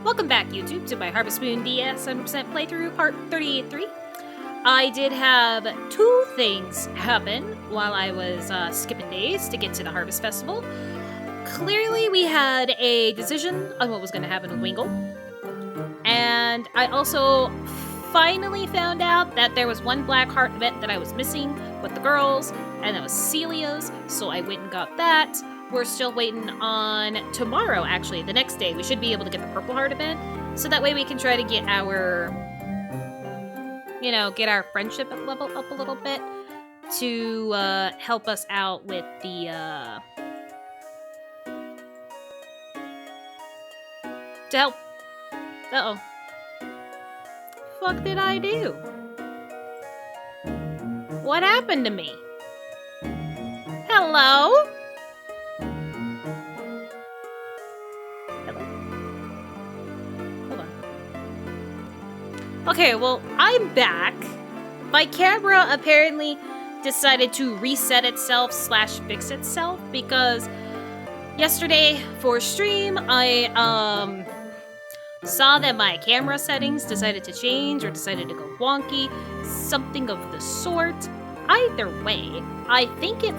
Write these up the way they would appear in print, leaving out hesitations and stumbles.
Welcome back, YouTube, to my Harvest Moon DS 100% playthrough, part 33. I did have two things happen while I was skipping days to get to the Harvest Festival. Clearly, we had a decision on what was going to happen with Wingle. And I also finally found out that there was one Black Heart event that I was missing with the girls, and that was Celia's, so I went and got that. We're still waiting on tomorrow, actually, the next day. We should be able to get the Purple Heart event, so that way we can try to get our, get our friendship level up a little bit to help us out with the, to help. Uh-oh. Fuck did I do? What happened to me? Hello? Okay, well, I'm back. My camera apparently decided to reset itself / fix itself because yesterday for stream, I saw that my camera settings decided to change or decided to go wonky, something of the sort. Either way, I think it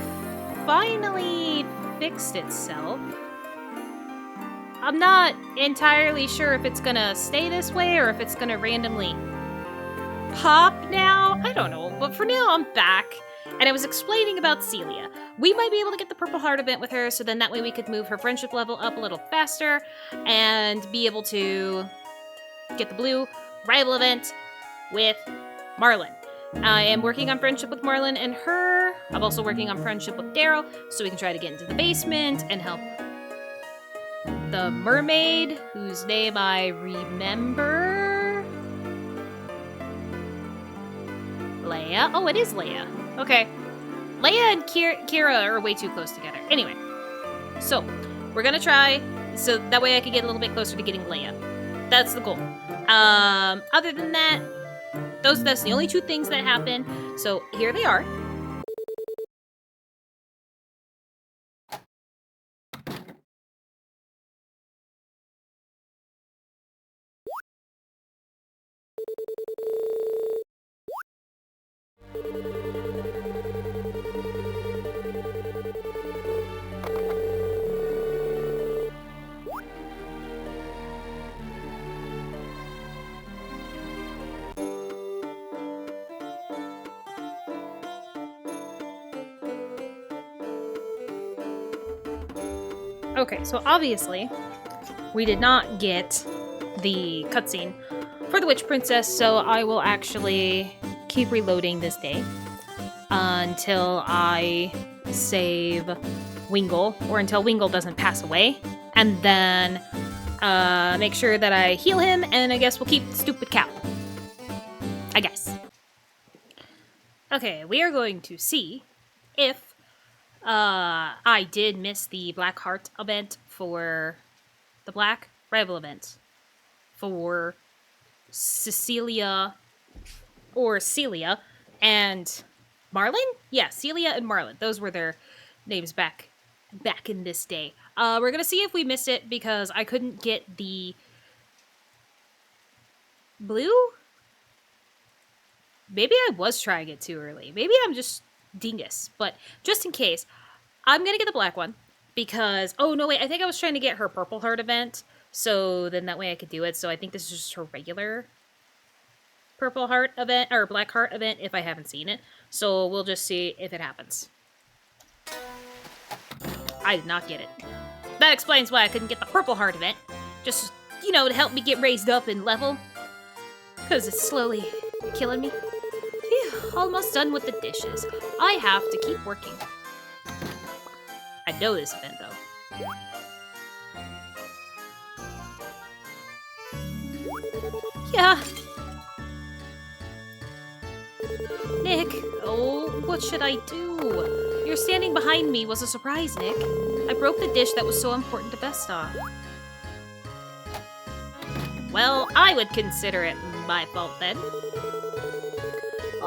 finally fixed itself. I'm not entirely sure if it's gonna stay this way or if it's gonna randomly pop now. I don't know, but for now I'm back. And I was explaining about Celia. We might be able to get the Purple Heart event with her, so then that way we could move her friendship level up a little faster and be able to get the blue rival event with Marlin. I am working on friendship with Marlin and her. I'm also working on friendship with Daryl, so we can try to get into the basement and help the Mermaid, whose name I remember. Leia? Oh, it is Leia. Okay. Leia and Kira are way too close together. Anyway, so we're gonna try so that way I can get a little bit closer to getting Leia. That's the goal. Other than that, that's the only two things that happen. So here they are. Okay, so obviously, we did not get the cutscene for the Witch Princess, so I will actually keep reloading this day until I save Wingle, or until Wingle doesn't pass away, and then make sure that I heal him, and I guess we'll keep the stupid cow. I guess. Okay, we are going to see if I did miss the Black Heart event for the Black Rival event for Celia and Marlin? Yeah, Celia and Marlin. Those were their names back in this day. We're gonna see if we missed it because I couldn't get the blue? Maybe I was trying it too early. Maybe I'm just dingus, but just in case, I'm gonna get the black one because, oh no wait, I think I was trying to get her Purple Heart event, so then that way I could do it, so I think this is just her regular Purple Heart event, or Black Heart event if I haven't seen it, so we'll just see if it happens. I did not get it. That explains why I couldn't get the Purple Heart event, just, to help me get raised up in level, because it's slowly killing me. Almost done with the dishes. I have to keep working. I know this event, though. Yeah. Nick, oh, what should I do? Your standing behind me was a surprise, Nick. I broke the dish that was so important to Vesta. Well, I would consider it my fault then.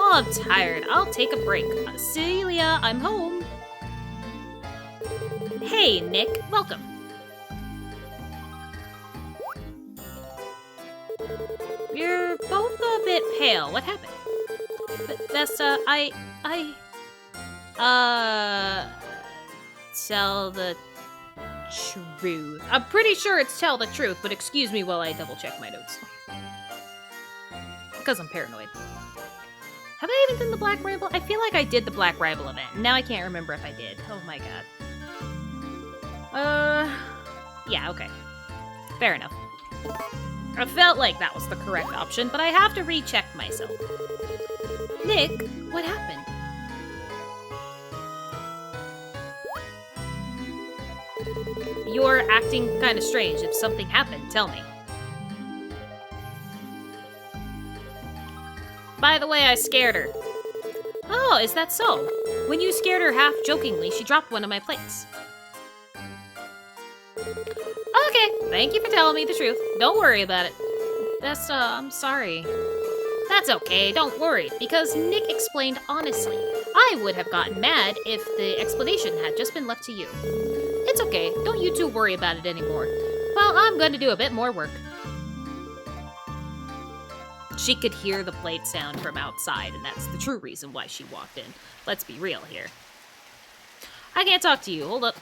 Oh, I'm tired. I'll take a break. Celia, I'm home. Hey, Nick. Welcome. tail. What happened? Vesta, tell the truth. I'm pretty sure it's tell the truth, but excuse me while I double check my notes. Because I'm paranoid. Have I even done the Black Rival? I feel like I did the Black Rival event. Now I can't remember if I did. Oh my god. Yeah, okay. Fair enough. I felt like that was the correct option, but I have to recheck myself. Nick, what happened? You're acting kind of strange. If something happened, tell me. By the way, I scared her. Oh, is that so? When you scared her half-jokingly, she dropped one of my plates. Okay, thank you for telling me the truth. Don't worry about it. Vesta, I'm sorry. That's okay, don't worry, because Nick explained honestly. I would have gotten mad if the explanation had just been left to you. It's okay, don't you two worry about it anymore. Well, I'm going to do a bit more work. She could hear the plate sound from outside, and that's the true reason why she walked in. Let's be real here. I can't talk to you, hold up.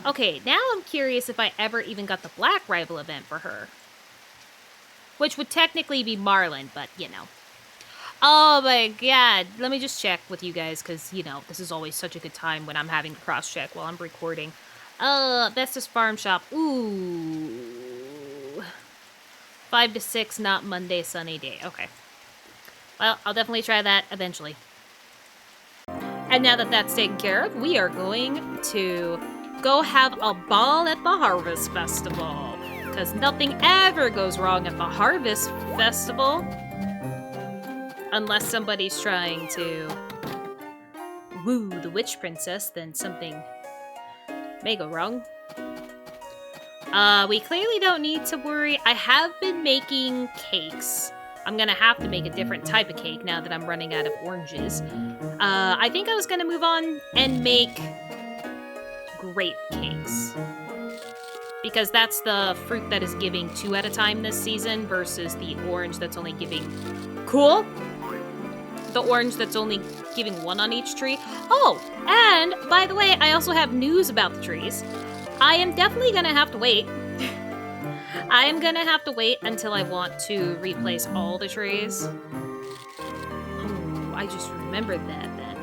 Okay, now I'm curious if I ever even got the Black Rival event for her. Which would technically be Marlin, but, you know. Oh my god, let me just check with you guys, because, you know, this is always such a good time when I'm having to cross-check while I'm recording. Vesta's Farm Shop, ooh. 5 to 6, not Monday, sunny day, okay. Well, I'll definitely try that eventually. And now that that's taken care of, we are going to go have a ball at the Harvest Festival. Because nothing ever goes wrong at the Harvest Festival. Unless somebody's trying to woo the Witch Princess, then something may go wrong. We clearly don't need to worry. I have been making cakes. I'm gonna have to make a different type of cake now that I'm running out of oranges. I think I was gonna move on and make grape cakes. Because that's the fruit that is giving 2 at a time this season versus the orange that's only giving... Cool! The orange that's only giving 1 on each tree. Oh, and by the way, I also have news about the trees. I am definitely gonna have to wait. I am gonna have to wait until I want to replace all the trees. Oh, I just remembered that then.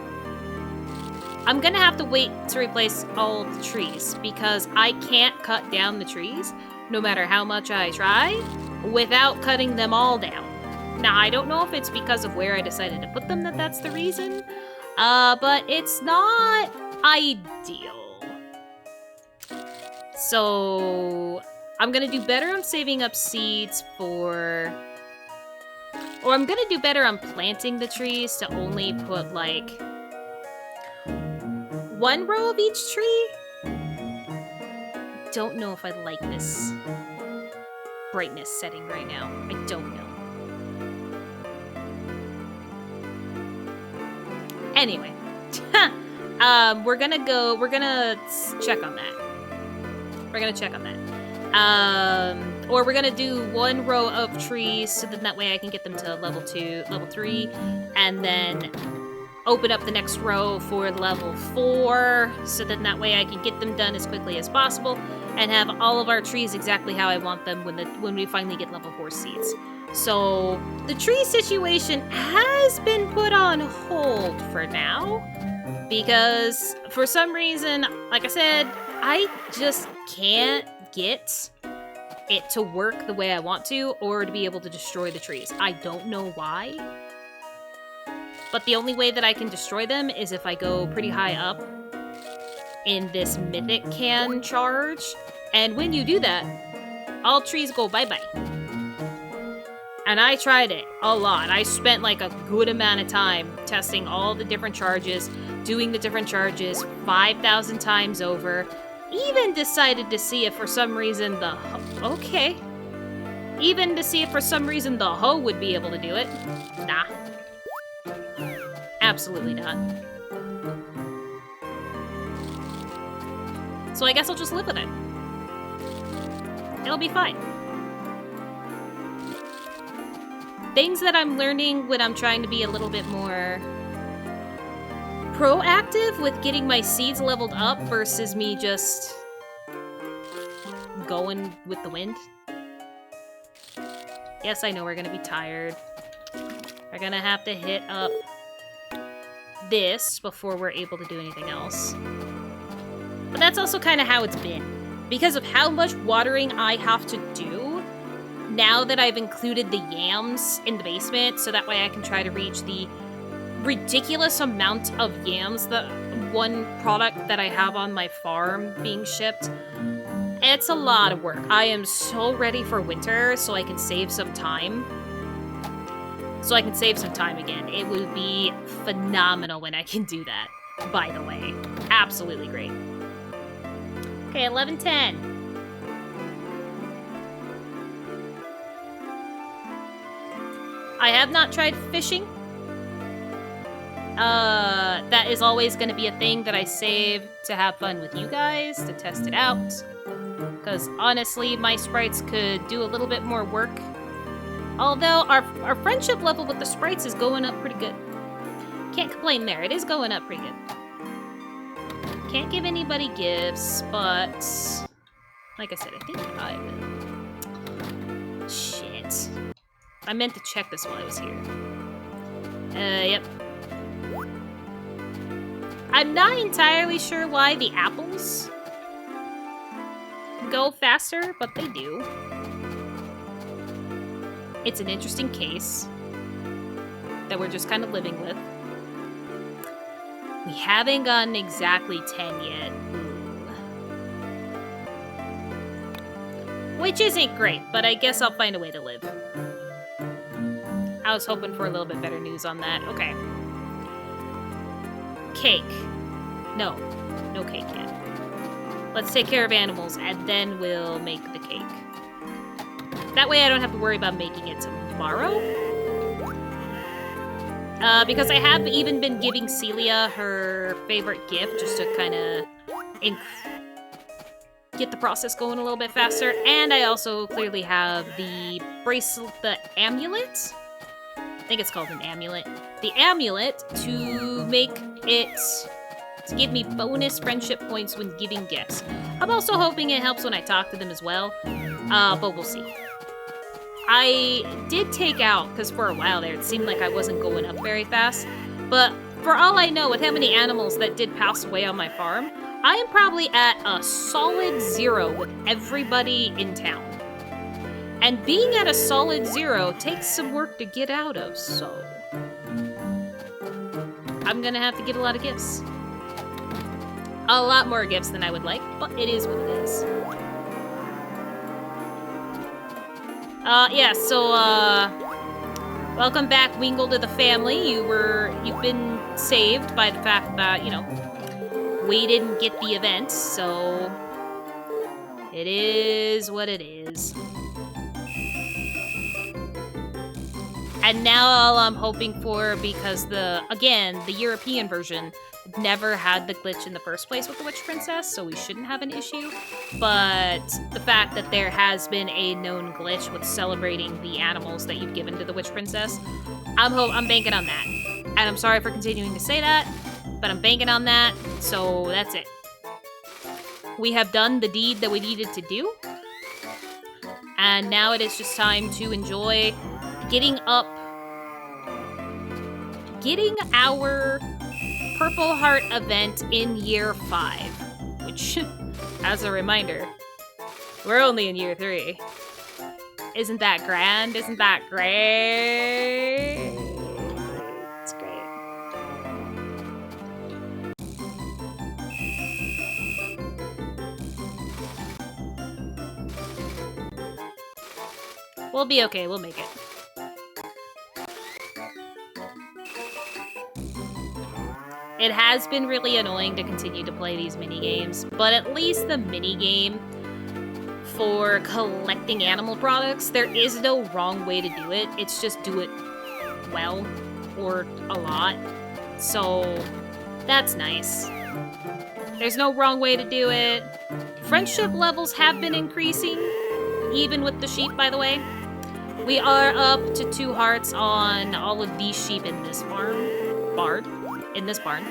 I'm gonna have to wait to replace all the trees because I can't cut down the trees, no matter how much I try, without cutting them all down. Now, I don't know if it's because of where I decided to put them that that's the reason, but it's not ideal. So, I'm gonna do better on saving up seeds for... Or I'm gonna do better on planting the trees to only put, like... 1 row of each tree? Don't know if I like this brightness setting right now. I don't know. Anyway. We're gonna check on that. We're gonna check on that. Or we're gonna do 1 row of trees so that way I can get them to level 2, level 3, and then open up the next row for level 4, so that way I can get them done as quickly as possible, and have all of our trees exactly how I want them when we finally get level 4 seeds. So, the tree situation has been put on hold for now, because for some reason, like I said, I just can't get it to work the way I want to, or to be able to destroy the trees. I don't know why. But the only way that I can destroy them is if I go pretty high up in this mythic can charge. And when you do that, all trees go bye-bye. And I tried it a lot. I spent like a good amount of time testing all the different charges, doing the different charges 5,000 times over. Even decided to see if for some reason Even to see if for some reason the hoe would be able to do it. Nah. Absolutely not. So I guess I'll just live with it. It'll be fine. things that I'm learning when I'm trying to be a little bit more proactive with getting my seeds leveled up versus me just going with the wind. Yes, I know we're gonna be tired. We're gonna have to hit up this before we're able to do anything else. But that's also kind of how it's been. Because of how much watering I have to do, now that I've included the yams in the basement, so that way I can try to reach the ridiculous amount of yams, the one product that I have on my farm being shipped. It's a lot of work. I am so ready for winter so I can save some time. Again. It would be phenomenal when I can do that, by the way. Absolutely great. Okay, 11:10. I have not tried fishing. That is always going to be a thing that I save to have fun with you guys, to test it out. Because honestly, my sprites could do a little bit more work. Although our friendship level with the sprites is going up pretty good. Can't complain there. It is going up pretty good. Can't give anybody gifts, but like I said, I think I will. Shit. I meant to check this while I was here. Yep. I'm not entirely sure why the apples go faster, but they do. It's an interesting case that we're just kind of living with. We haven't gotten exactly 10 yet. Which isn't great, but I guess I'll find a way to live. I was hoping for a little bit better news on that. Okay. Cake. No cake yet. Let's take care of animals, and then we'll make the cake. That way I don't have to worry about making it tomorrow. Because I have even been giving Celia her favorite gift, just to kind of get the process going a little bit faster. And I also clearly have the bracelet, the amulet? I think it's called an amulet. The amulet to make it... to give me bonus friendship points when giving gifts. I'm also hoping it helps when I talk to them as well, but we'll see. I did take out, because for a while there, it seemed like I wasn't going up very fast, but for all I know, with how many animals that did pass away on my farm, I am probably at a solid 0 with everybody in town. And being at a solid 0 takes some work to get out of, so... I'm gonna have to get a lot of gifts. A lot more gifts than I would like, but it is what it is. Yeah, so, welcome back, Wingle, to the family. You've been saved by the fact that, you know, we didn't get the event, so it is what it is. And now all I'm hoping for, because the European version never had the glitch in the first place with the Witch Princess, so we shouldn't have an issue. But the fact that there has been a known glitch with celebrating the animals that you've given to the Witch Princess, I'm banking on that. And I'm sorry for continuing to say that, but I'm banking on that, so that's it. We have done the deed that we needed to do, and now it is just time to enjoy getting our Purple Heart event in year 5, which, as a reminder, we're only in year 3. Isn't that grand? Isn't that great? It's great. We'll be okay, we'll make it. It has been really annoying to continue to play these mini-games, but at least the mini-game for collecting animal products, there is no wrong way to do it. It's just do it well, or a lot. So, that's nice. There's no wrong way to do it. Friendship levels have been increasing, even with the sheep, by the way. We are up to 2 hearts on all of these sheep in this in this barn.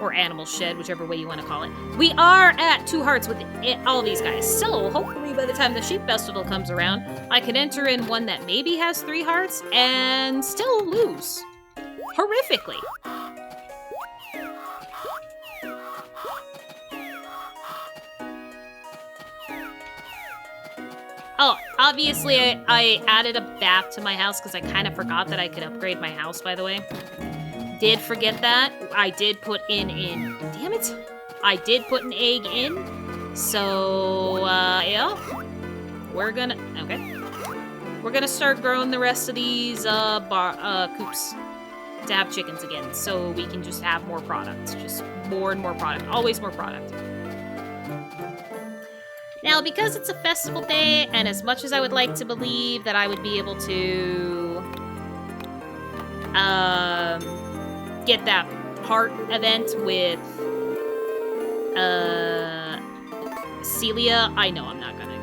Or animal shed, whichever way you want to call it. We are at 2 hearts with all these guys. So, hopefully by the time the sheep festival comes around, I can enter in one that maybe has 3 hearts and still lose. Horrifically. Oh, obviously I added a bath to my house because I kind of forgot that I could upgrade my house, by the way. Did forget that. I did put in damn it. I did put an egg in. So, yeah. We're gonna start growing the rest of these, coops to have chickens again. So we can just have more products. Just more and more product. Always more product. Now, because it's a festival day, and as much as I would like to believe that I would be able to, get that heart event with, Celia, I know I'm not gonna.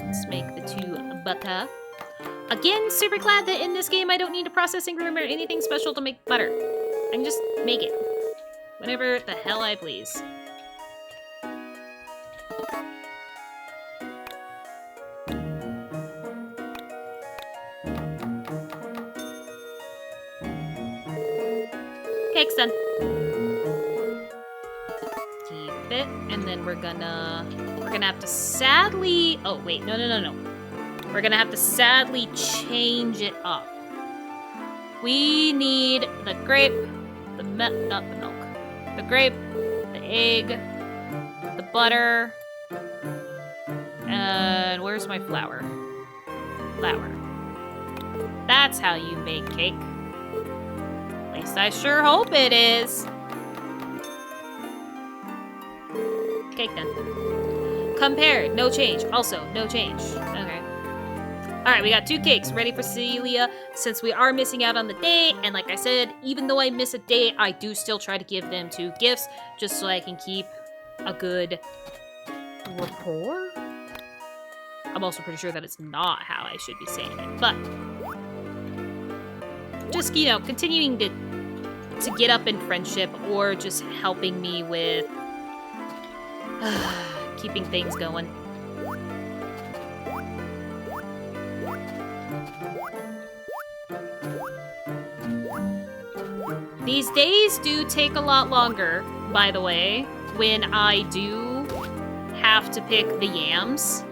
Let's make the 2 butter. Again, super glad that in this game I don't need a processing room or anything special to make butter. I can just make it. Whenever the hell I please. Cake's done. Keep it, and then we're gonna have to sadly. Oh wait, no. We're gonna have to sadly change it up. We need the grape, not the milk, the grape, the egg, the butter, and where's my flour? Flour. That's how you make cake. At least I sure hope it is. Cake done. Compared, no change. Also, no change. Okay. Alright, we got 2 cakes ready for Celia since we are missing out on the day. And like I said, even though I miss a day, I do still try to give them 2 gifts just so I can keep a good rapport. I'm also pretty sure that it's not how I should be saying it, but just, you know, continuing to get up in friendship or just helping me with keeping things going. These days do take a lot longer, by the way, when I do have to pick the yams.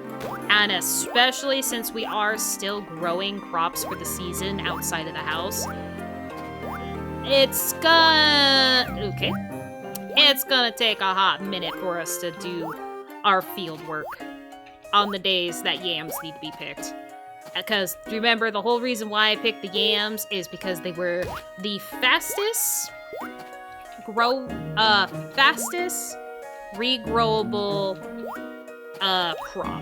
And especially since we are still growing crops for the season outside of the house. It's gonna take a hot minute for us to do our field work on the days that yams need to be picked. Because remember, the whole reason why I picked the yams is because they were the fastest regrowable crop.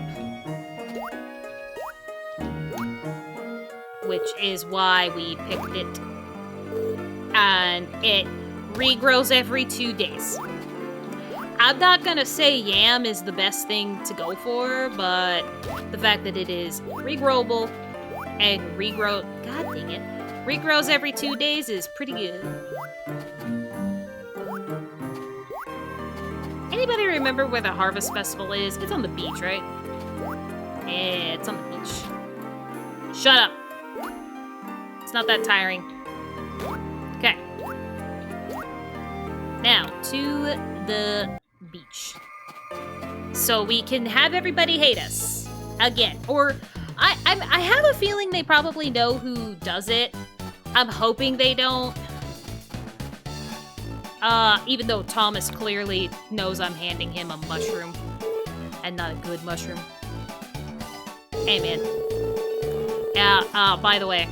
Which is why we picked it. And it regrows every 2 days. I'm not gonna say yam is the best thing to go for, but the fact that it is regrowable and regrows every 2 days is pretty good. Anybody remember where the Harvest Festival is? It's on the beach, right? Yeah, it's on the beach. Shut up. It's not that tiring. Okay. Now, to the beach. So we can have everybody hate us. Again. Or, I have a feeling they probably know who does it. I'm hoping they don't. Even though Thomas clearly knows I'm handing him a mushroom. And not a good mushroom. Hey, man. Yeah, by the way,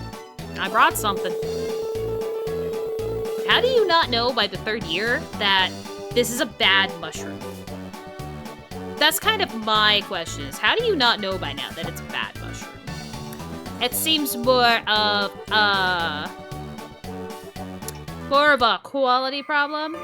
I brought something. How do you not know by the 3rd year that this is a bad mushroom? That's kind of my question, is how do you not know by now that it's a bad mushroom? It seems more of a quality problem.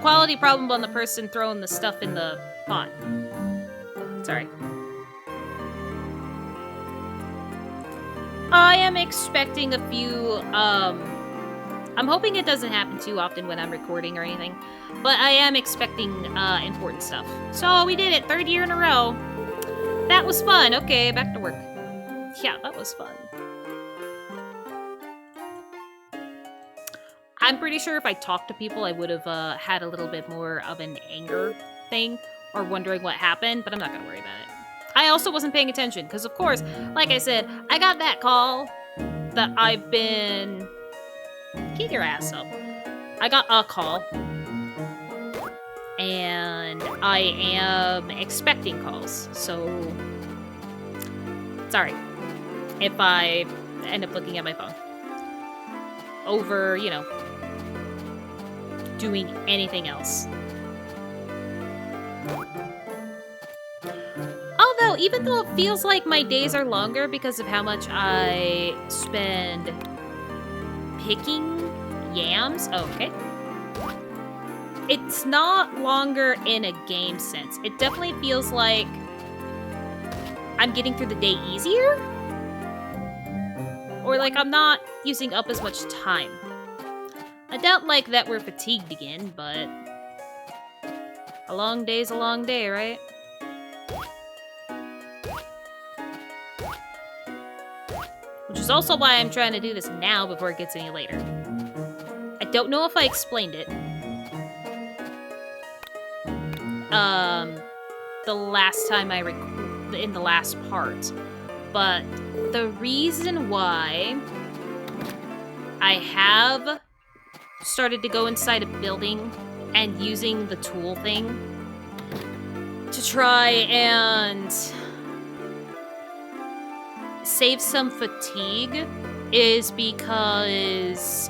quality problem on the person throwing the stuff in the pot. Sorry. I am expecting a few, I'm hoping it doesn't happen too often when I'm recording or anything, but I am expecting, important stuff. So we did it, 3rd year in a row. That was fun. Okay, back to work. Yeah, that was fun. I'm pretty sure if I talked to people, I would have, had a little bit more of an anger thing, or wondering what happened, but I'm not gonna worry about it. I also wasn't paying attention, because of course, like I said, I got that call that I've been... Get your ass up. I got a call, and I am expecting calls, so... Sorry if I end up looking at my phone. Over, you know, doing anything else. Although, even though it feels like my days are longer because of how much I spend picking yams, okay. It's not longer in a game sense. It definitely feels like I'm getting through the day easier. Or like I'm not using up as much time. I doubt like that we're fatigued again, but a long day's a long day, right? Which is also why I'm trying to do this now before it gets any later. I don't know if I explained it. The last time in the last part. But the reason why I have started to go inside a building and using the tool thing to try and save some fatigue is because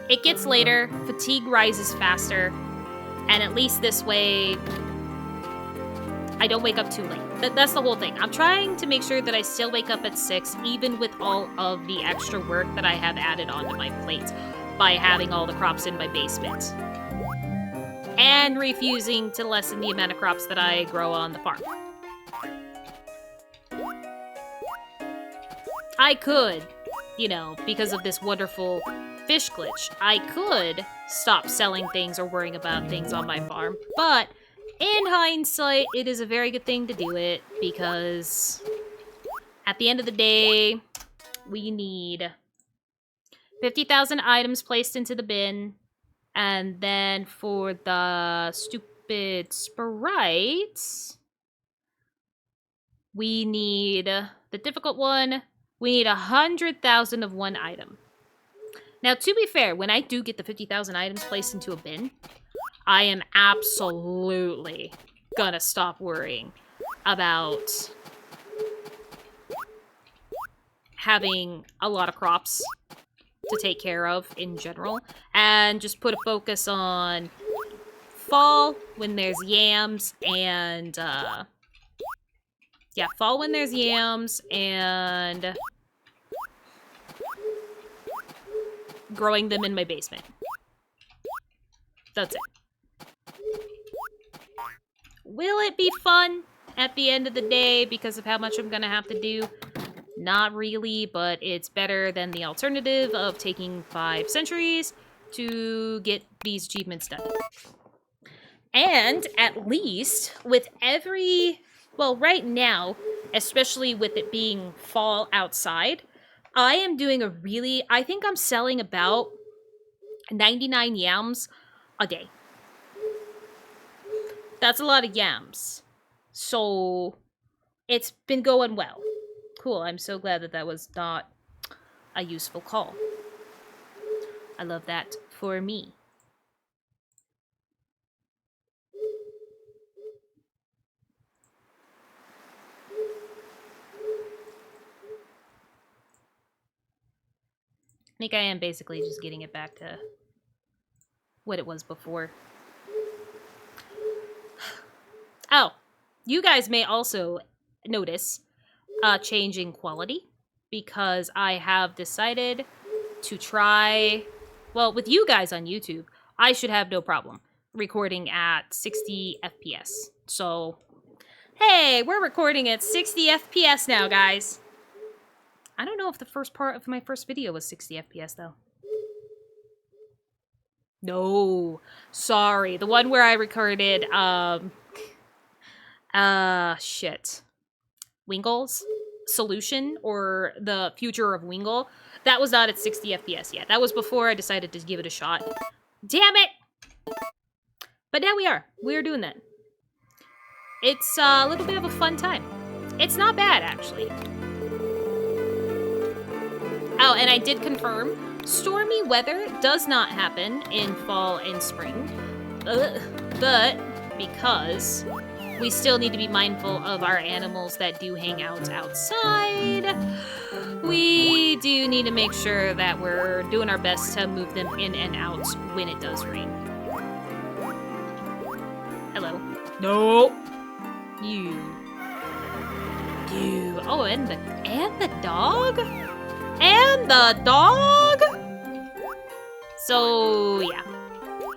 it gets later, fatigue rises faster, and at least this way I don't wake up too late. That's the whole thing. I'm trying to make sure that I still wake up at 6, even with all of the extra work that I have added onto my plate by having all the crops in my basement. And refusing to lessen the amount of crops that I grow on the farm. I could, you know, because of this wonderful fish glitch, I could stop selling things or worrying about things on my farm, but in hindsight, it is a very good thing to do it, because at the end of the day, we need 50,000 items placed into the bin, and then for the stupid sprites, we need, the difficult one, we need 100,000 of one item. Now, to be fair, when I do get the 50,000 items placed into a bin, I am absolutely gonna stop worrying about having a lot of crops to take care of in general, and just put a focus on fall when there's yams and, yeah, fall when there's yams and growing them in my basement. That's it. Will it be fun at the end of the day because of how much I'm gonna have to do? Not really, but it's better than the alternative of taking 5 centuries to get these achievements done. And at least with every, well, right now, especially with it being fall outside, I am doing a really, I think I'm selling about 99 yams a day. That's a lot of yams. So it's been going well. Cool, I'm so glad that that was not a useful call. I love that for me. I think I am basically just getting it back to what it was before. Oh, you guys may also notice a change in quality because I have decided to try... Well, with you guys on YouTube, I should have no problem recording at 60 FPS. So, hey, we're recording at 60 FPS now, guys. I don't know if the first part of my first video was 60 FPS, though. No, sorry. The one where I recorded, shit. Wingle's Solution, or the future of Wingle. That was not at 60 FPS yet. That was before I decided to give it a shot. Damn it! But now we are. We are doing that. It's a little bit of a fun time. It's not bad, actually. Oh, and I did confirm, stormy weather does not happen in fall and spring. But because we still need to be mindful of our animals that do hang out outside, we do need to make sure that we're doing our best to move them in and out when it does rain. Hello. No. You. Oh, and the dog? And the dog? So, yeah.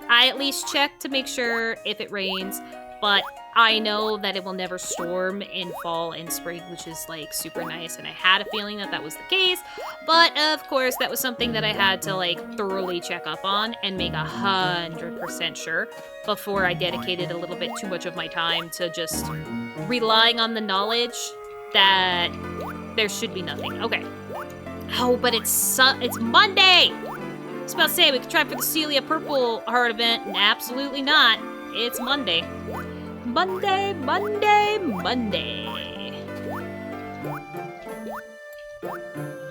I at least check to make sure if it rains, but I know that it will never storm in fall and spring, which is, like, super nice, and I had a feeling that that was the case, but, of course, that was something that I had to, like, thoroughly check up on and make 100% sure before I dedicated a little bit too much of my time to just relying on the knowledge that there should be nothing. Okay. Oh, but it's Monday! I was about to say, we could try for the Celia Purple Heart event. Absolutely not. It's Monday. Monday, Monday, Monday.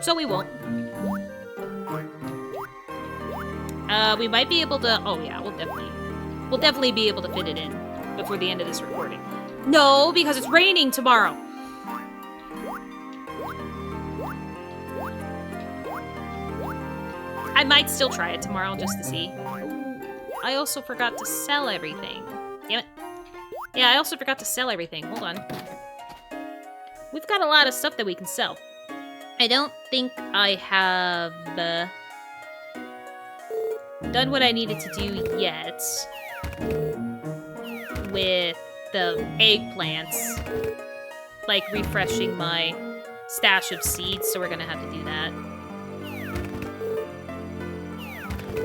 So we won't. We might be able to... Oh, yeah, we'll definitely be able to fit it in before the end of this recording. No, because it's raining tomorrow. I might still try it tomorrow just to see. I also forgot to sell everything. Damn it. Yeah, I also forgot to sell everything. Hold on. We've got a lot of stuff that we can sell. I don't think I have done what I needed to do yet with the eggplants. Like refreshing my stash of seeds, so we're gonna have to do that.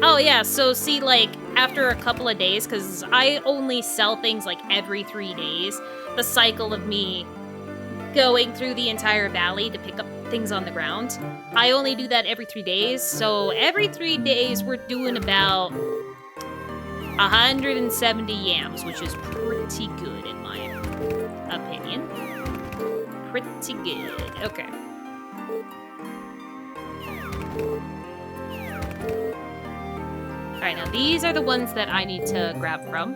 Oh, yeah, so see, like, after a couple of days, because I only sell things, like, every 3 days, the cycle of me going through the entire valley to pick up things on the ground, I only do that every 3 days, so every 3 days we're doing about 170 yams, which is pretty good in my opinion. Pretty good. Okay. Alright, now these are the ones that I need to grab from,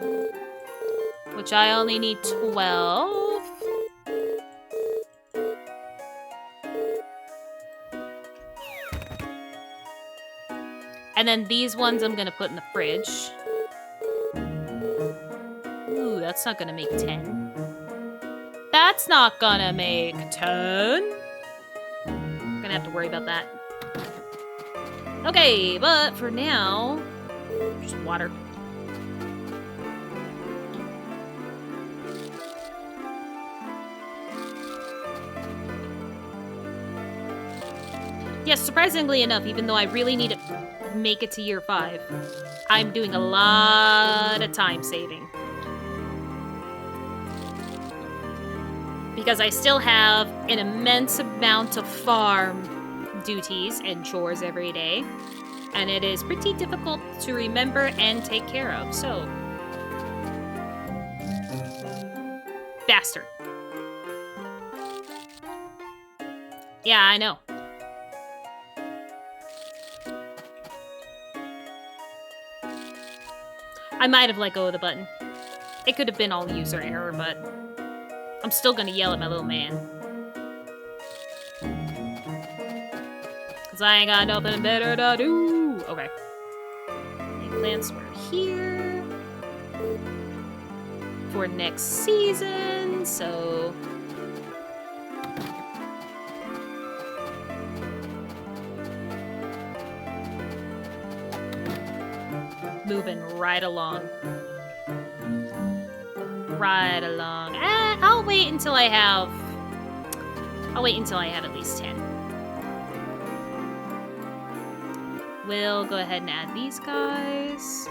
which I only need 12. And then these ones I'm gonna put in the fridge. Ooh, that's not gonna make 10. That's not gonna make 10. I'm gonna have to worry about that. Okay, but for now, just water. Yes, surprisingly enough, even though I really need to make it to year 5, I'm doing a lot of time saving. Because I still have an immense amount of farm duties and chores every day. And it is pretty difficult to remember and take care of, so... Bastard. Yeah, I know. I might have let go of the button. It could have been all user error, but... I'm still gonna yell at my little man. Cause I ain't got nothing better to do. Okay. Eggplants were here for next season, so... right along. Right along. I'll wait until I have at least 10. We'll go ahead and add these guys.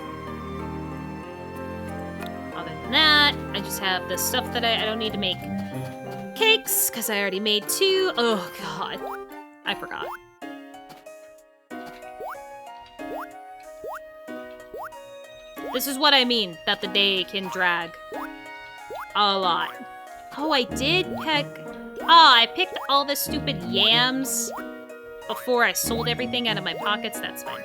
Other than that, I just have the stuff that I don't need to make cakes, because I already made 2. Oh, God. I forgot. This is what I mean, that the day can drag a lot. Oh, I did pick... Oh, I picked all the stupid yams before I sold everything out of my pockets. That's fine.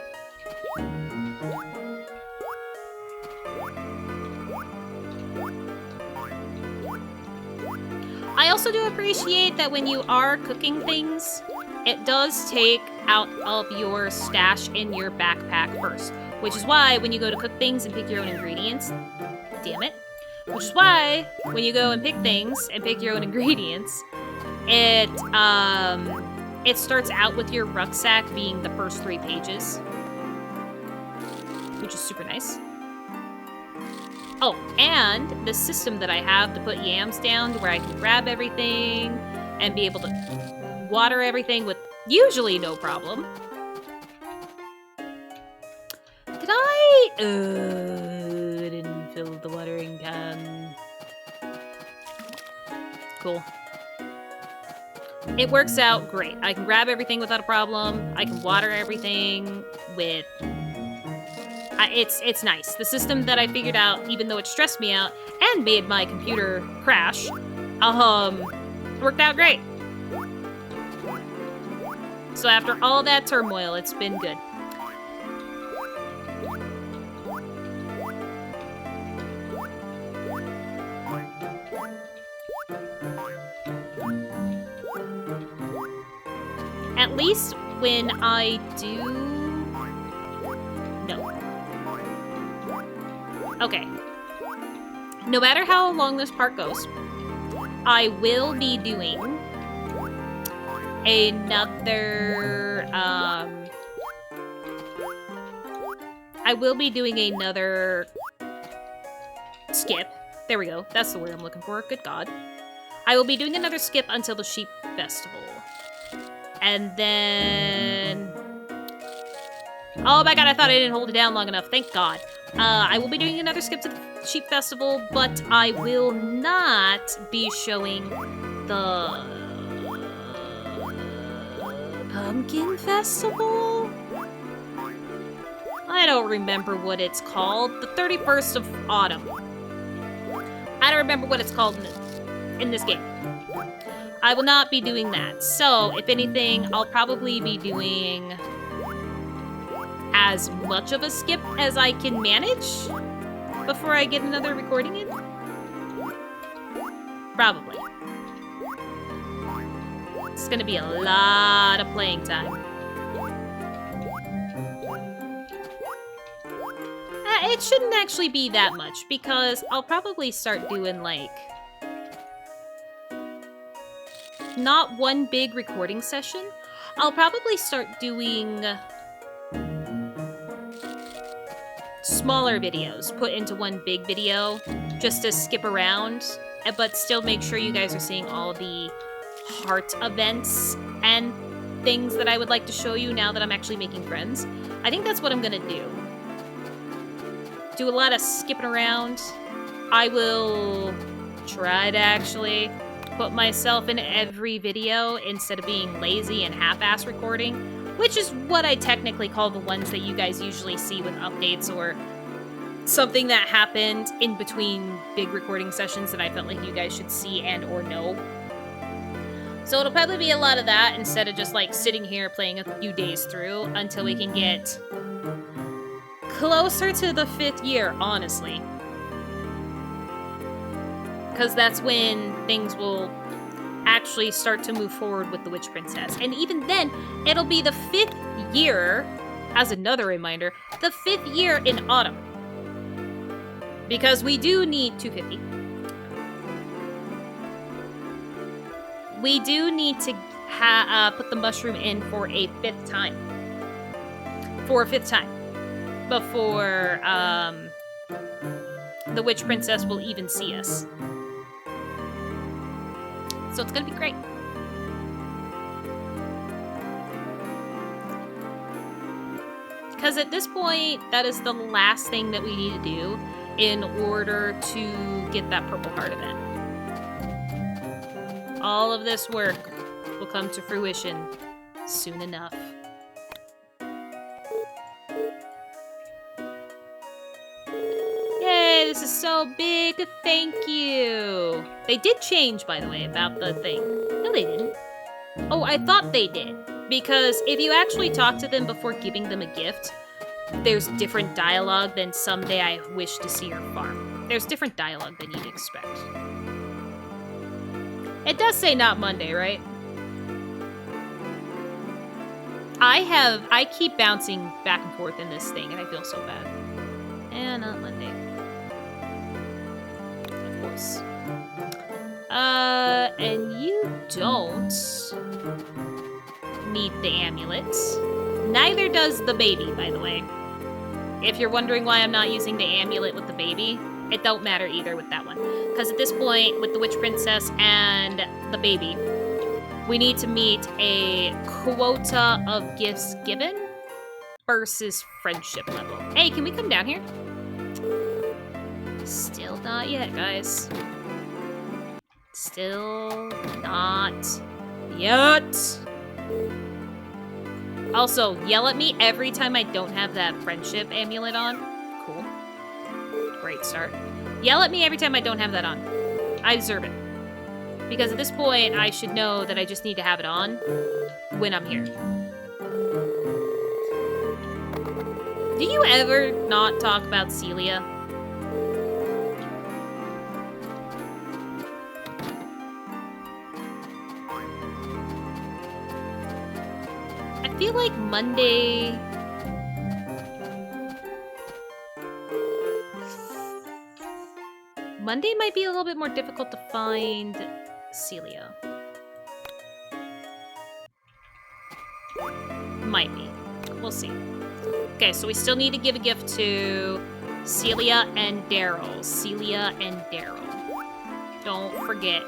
I also do appreciate that when you are cooking things, it does take out of your stash in your backpack first. Which is why when you go to cook things and pick your own ingredients, damn it. Which is why when you go and pick things and pick your own ingredients, it starts out with your rucksack being the first 3 pages. Which is super nice. Oh, and the system that I have to put yams down to where I can grab everything and be able to water everything with usually no problem. Did I? Didn't fill the watering can. Cool. It works out great. I can grab everything without a problem. I can water everything with... It's nice. The system that I figured out, even though it stressed me out and made my computer crash, worked out great. So after all that turmoil, it's been good. At least when I do... No. Okay. No matter how long this part goes, I will be doing another, skip. There we go. That's the word I'm looking for. Good God. I will be doing another skip until the Sheep Festival. And then... Oh my God, I thought I didn't hold it down long enough. Thank God. I will be doing another skip to the Sheep Festival, but I will not be showing the Pumpkin Festival? I don't remember what it's called. The 31st of Autumn. I don't remember what it's called in this game. I will not be doing that. So, if anything, I'll probably be doing as much of a skip as I can manage before I get another recording in. Probably. It's gonna be a lot of playing time. It shouldn't actually be that much, because I'll probably start doing, like, not one big recording session. I'll probably start doing smaller videos put into one big video just to skip around, but still make sure you guys are seeing all the heart events and things that I would like to show you now that I'm actually making friends. I think that's what I'm gonna do. Do a lot of skipping around. I will try to actually put myself in every video instead of being lazy and half-ass recording, which is what I technically call the ones that you guys usually see with updates or something that happened in between big recording sessions that I felt like you guys should see and or know. So it'll probably be a lot of that instead of just like sitting here playing a few days through until we can get closer to the 5th year, honestly. Because that's when things will actually start to move forward with the Witch Princess. And even then, it'll be the 5th year, as another reminder, the 5th year in autumn. Because we do need 250. We do need to put the mushroom in for a 5th time. For a 5th time. Before the Witch Princess will even see us. So it's gonna be great. Because at this point, that is the last thing that we need to do in order to get that Purple Heart event. All of this work will come to fruition soon enough. Yay, this is so big. Thank you. They did change, by the way, about the thing. No, they didn't. Oh, I thought they did. Because if you actually talk to them before giving them a gift, there's different dialogue than someday I wish to see your farm. There's different dialogue than you'd expect. It does say not Monday, right? I keep bouncing back and forth in this thing and I feel so bad. And not Monday. Of course. And you don't need the amulet. Neither does the baby, by the way. If you're wondering why I'm not using the amulet with the baby, it don't matter either with that one. Because at this point, with the Witch Princess and the baby, we need to meet a quota of gifts given versus friendship level. Hey, can we come down here? Still not yet, guys. Still not yet. Also, yell at me every time I don't have that friendship amulet on. Cool. Great start. Yell at me every time I don't have that on. I deserve it. Because at this point, I should know that I just need to have it on when I'm here. Do you ever not talk about Celia? I feel like Monday... Monday might be a little bit more difficult to find Celia. Might be. We'll see. Okay, so we still need to give a gift to Celia and Daryl. Celia and Daryl. Don't forget.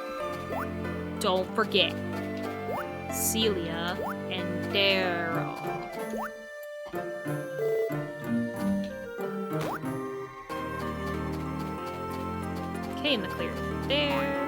Don't forget. Celia and Daryl. Okay, in the clear there.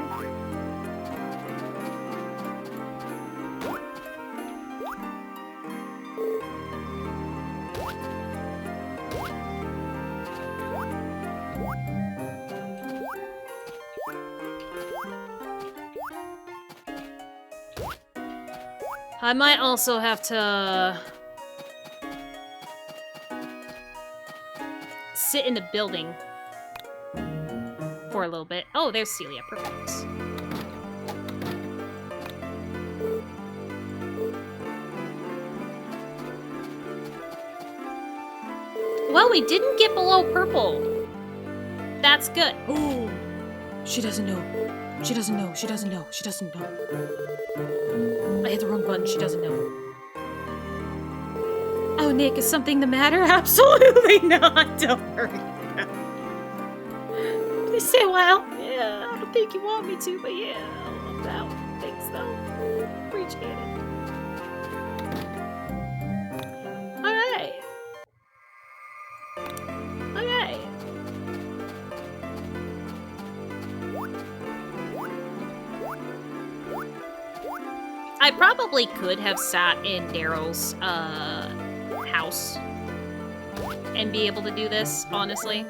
I might also have to sit in the building for a little bit. Oh, there's Celia. Perfect. Well, we didn't get below purple. That's good. Ooh. She doesn't know. She doesn't know. She doesn't know. She doesn't know. I hit the wrong button. She doesn't know. Oh, Nick, is something the matter? Absolutely not. Don't worry. Please stay a while. Yeah, I don't think you want me to, but yeah, I love that one. Thanks, though. Appreciate it. Alright. Okay. I probably could have sat in Daryl's house and be able to do this, honestly.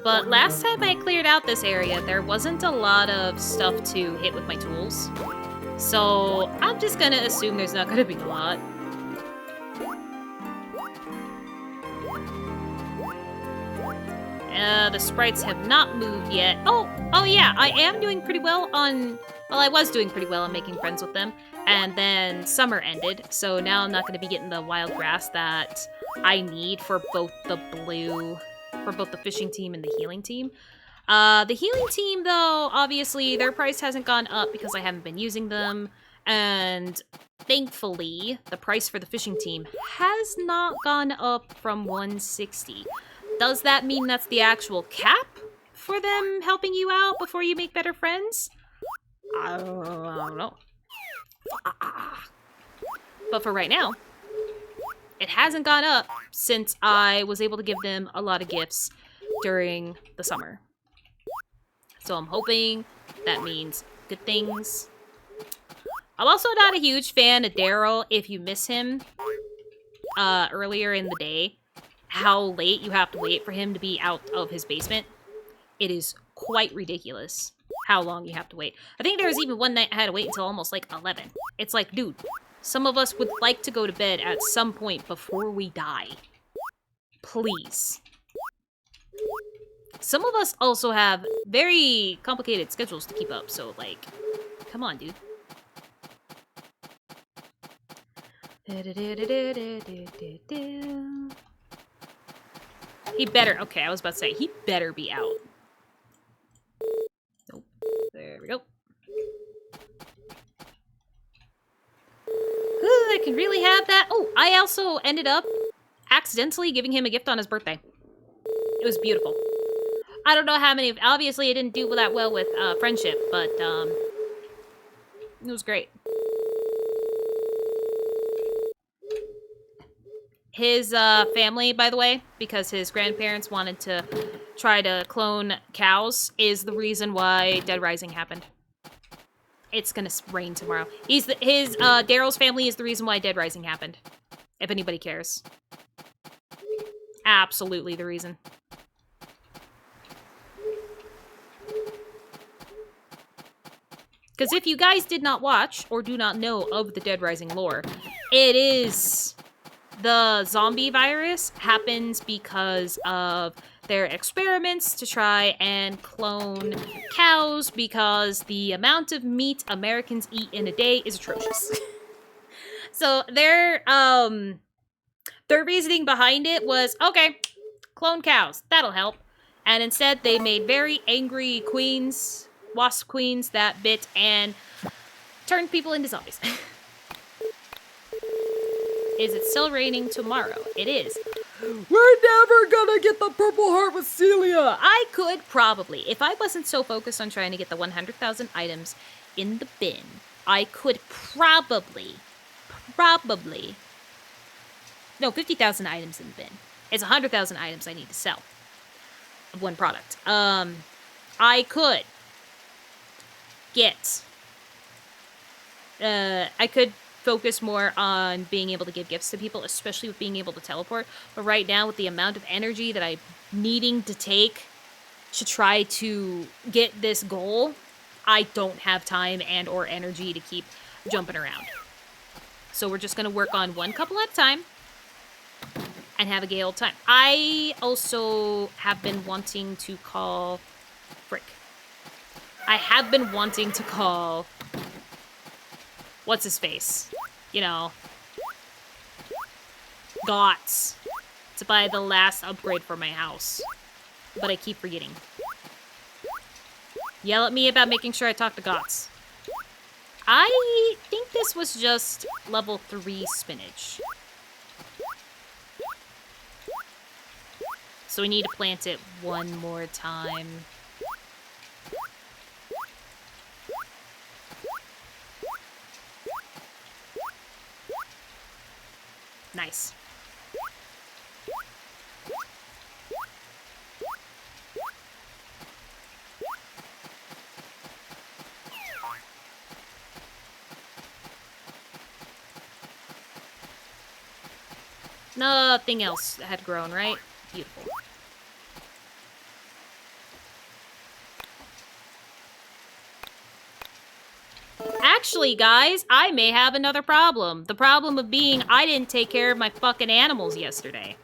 But last time I cleared out this area, there wasn't a lot of stuff to hit with my tools. So I'm just gonna assume there's not gonna be a lot. The sprites have not moved yet. Oh yeah, I am doing pretty well on... Well, I was doing pretty well on making friends with them. And then summer ended, so now I'm not going to be getting the wild grass that I need for both the fishing team and the healing team. The healing team, though, obviously, their price hasn't gone up because I haven't been using them. And thankfully, the price for the fishing team has not gone up from 160. Does that mean that's the actual cap for them helping you out before you make better friends? I don't know. But for right now, it hasn't gone up since I was able to give them a lot of gifts during the summer. So I'm hoping that means good things. I'm also not a huge fan of Daryl if you miss him earlier in the day. How late you have to wait for him to be out of his basement. It is quite ridiculous how long you have to wait. I think there was even one night I had to wait until almost like 11. It's like, dude, some of us would like to go to bed at some point before we die. Please. Some of us also have very complicated schedules to keep up, so like, come on, dude. He better, okay, I was about to say, he better be out. Nope. There we go. Ooh, I can really have that. Oh, I also ended up accidentally giving him a gift on his birthday. It was beautiful. I don't know how many, obviously I didn't do that well with friendship, but it was great. His family, by the way, because his grandparents wanted to try to clone cows, is the reason why Dead Rising happened. It's gonna rain tomorrow. Daryl's family is the reason why Dead Rising happened. If anybody cares. Absolutely the reason. Because if you guys did not watch or do not know of the Dead Rising lore, it is... The zombie virus happens because of their experiments to try and clone cows because the amount of meat Americans eat in a day is atrocious. So their reasoning behind it was, okay, clone cows, that'll help. And instead they made very angry queens, wasp queens that bit and turned people into zombies. Is it still raining tomorrow? It is. We're never gonna get the Purple Heart with Celia! I could probably. If I wasn't so focused on trying to get the 100,000 items in the bin, I could probably... No, 50,000 items in the bin. It's 100,000 items I need to sell of one product. I could get... I could focus more on being able to give gifts to people, especially with being able to teleport. But right now, with the amount of energy that I'm needing to take to try to get this goal, I don't have time and or energy to keep jumping around. So we're just going to work on one couple at a time and have a gay old time. I also have been wanting to call... Frick. I have been wanting to call... What's his face? You know. Gots. To buy the last upgrade for my house. But I keep forgetting. Yell at me about making sure I talk to Gots. I think this was just level 3 spinach. So we need to plant it one more time. Nice. Nothing else had grown, right? Beautiful. Actually, guys, I may have another problem. The problem of being I didn't take care of my fucking animals yesterday.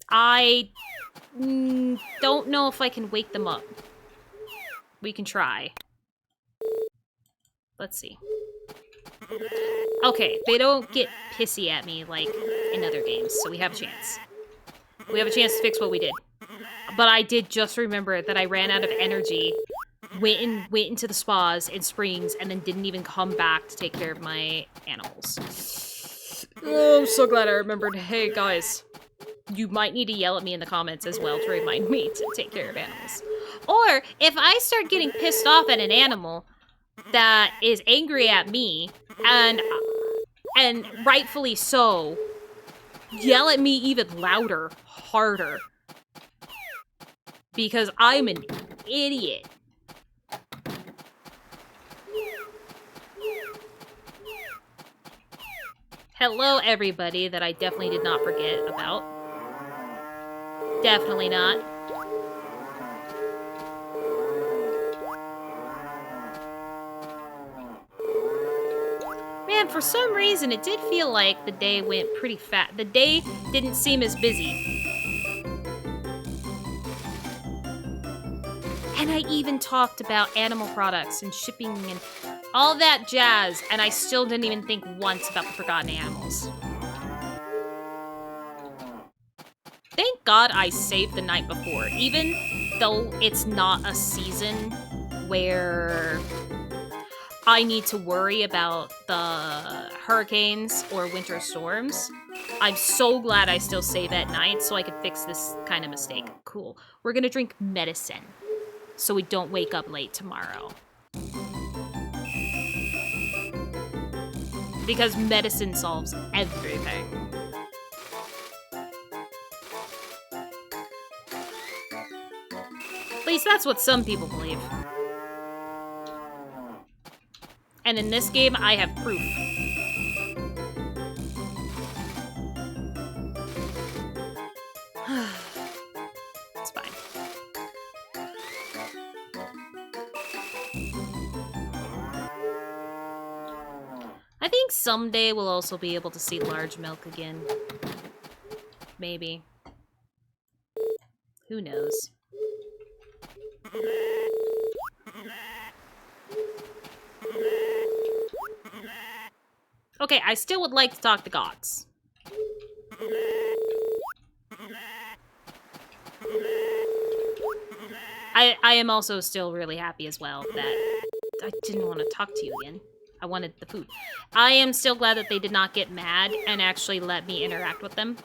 I don't know if I can wake them up. We can try. Let's see. Okay, they don't get pissy at me like in other games, so we have a chance. We have a chance to fix what we did. But I did just remember that I ran out of energy, went into the spas and springs, and then didn't even come back to take care of my animals. Oh, I'm so glad I remembered. Hey, guys. You might need to yell at me in the comments as well to remind me to take care of animals. Or, if I start getting pissed off at an animal that is angry at me, and rightfully so, yell at me even louder, harder. Because I'm an idiot. Hello, everybody that I definitely did not forget about. Definitely not. Man, for some reason, it did feel like the day went pretty fast. The day didn't seem as busy. And I even talked about animal products and shipping and all that jazz, and I still didn't even think once about the forgotten animals. Thank God I saved the night before, even though it's not a season where I need to worry about the hurricanes or winter storms. I'm so glad I still saved that night so I could fix this kind of mistake. Cool. We're gonna drink medicine so we don't wake up late tomorrow. Because medicine solves everything. At least that's what some people believe. And in this game, I have proof. It's fine. I think someday we'll also be able to see large milk again. Maybe. Who knows? Okay, I still would like to talk to gods. I am also still really happy as well that I didn't want to talk to you again. I wanted the food. I am still glad that they did not get mad and actually let me interact with them.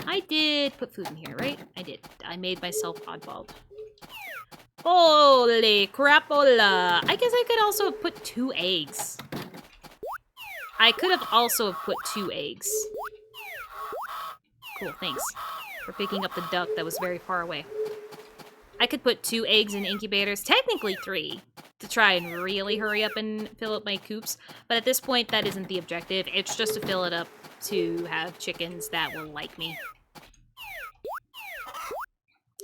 I did put food in here, right? I did. I made myself oddballed. Holy crapola! I guess I could also have put 2 eggs. I could have also have put 2 eggs. Cool, thanks for picking up the duck that was very far away. I could put 2 eggs in incubators, technically 3, to try and really hurry up and fill up my coops. But at this point, that isn't the objective. It's just to fill it up to have chickens that will like me.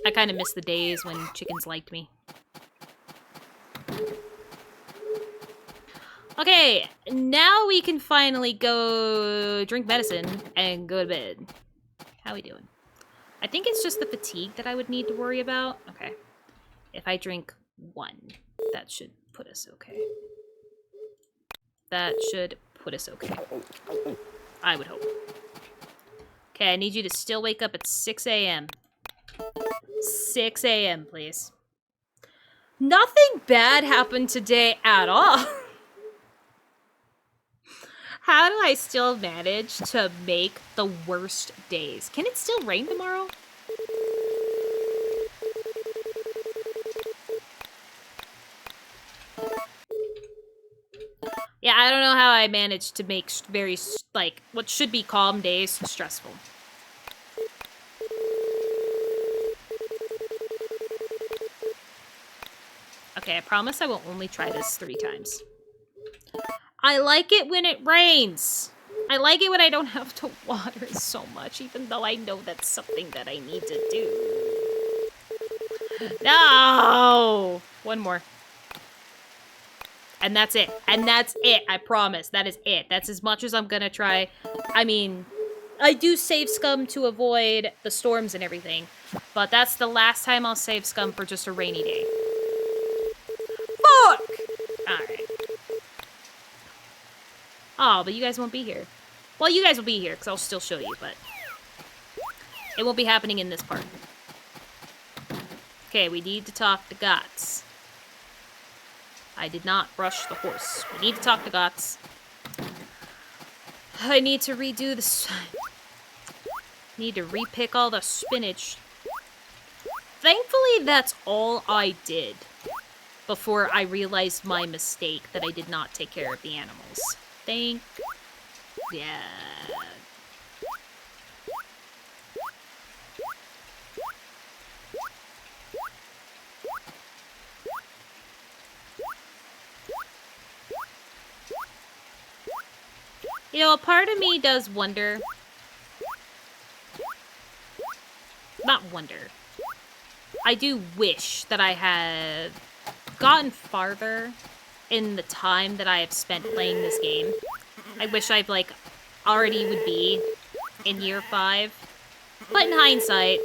I kind of miss the days when chickens liked me. Okay, now we can finally go drink medicine and go to bed. How we doing? I think it's just the fatigue that I would need to worry about. Okay. If I drink 1, that should put us okay. That should put us okay. I would hope. Okay, I need you to still wake up at 6 a.m. 6 a.m., please. Nothing bad happened today at all. How do I still manage to make the worst days? Can it still rain tomorrow? Yeah, I don't know how I managed to make very, like, what should be calm days stressful. Okay, I promise I will only try this 3 times. I like it when it rains. I like it when I don't have to water so much, even though I know that's something that I need to do. No! 1 more. And that's it. And that's it. I promise. That is it. That's as much as I'm gonna try. I mean, I do save scum to avoid the storms and everything. But that's the last time I'll save scum for just a rainy day. Fuck! Alright. Oh, but you guys won't be here. Well, you guys will be here, because I'll still show you, but it won't be happening in this part. Okay, we need to talk to Gots. I did not brush the horse. We need to talk to Gots. I need to redo this. Need to repick all the spinach. Thankfully, that's all I did before I realized my mistake that I did not take care of the animals. Yeah. You know, a part of me does wonder. Not wonder. I do wish that I had gotten farther in the time that I have spent playing this game. I wish I've, like, already would be in year 5. But in hindsight,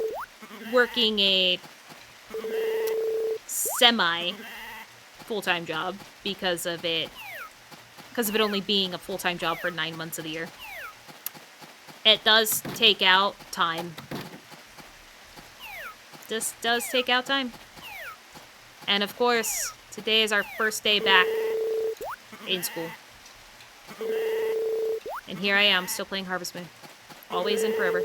working a semi full-time job because of it only being a full-time job for 9 months of the year, it does take out time. This does take out time. And of course, today is our first day back in school. And here I am, still playing Harvest Moon. Always and forever.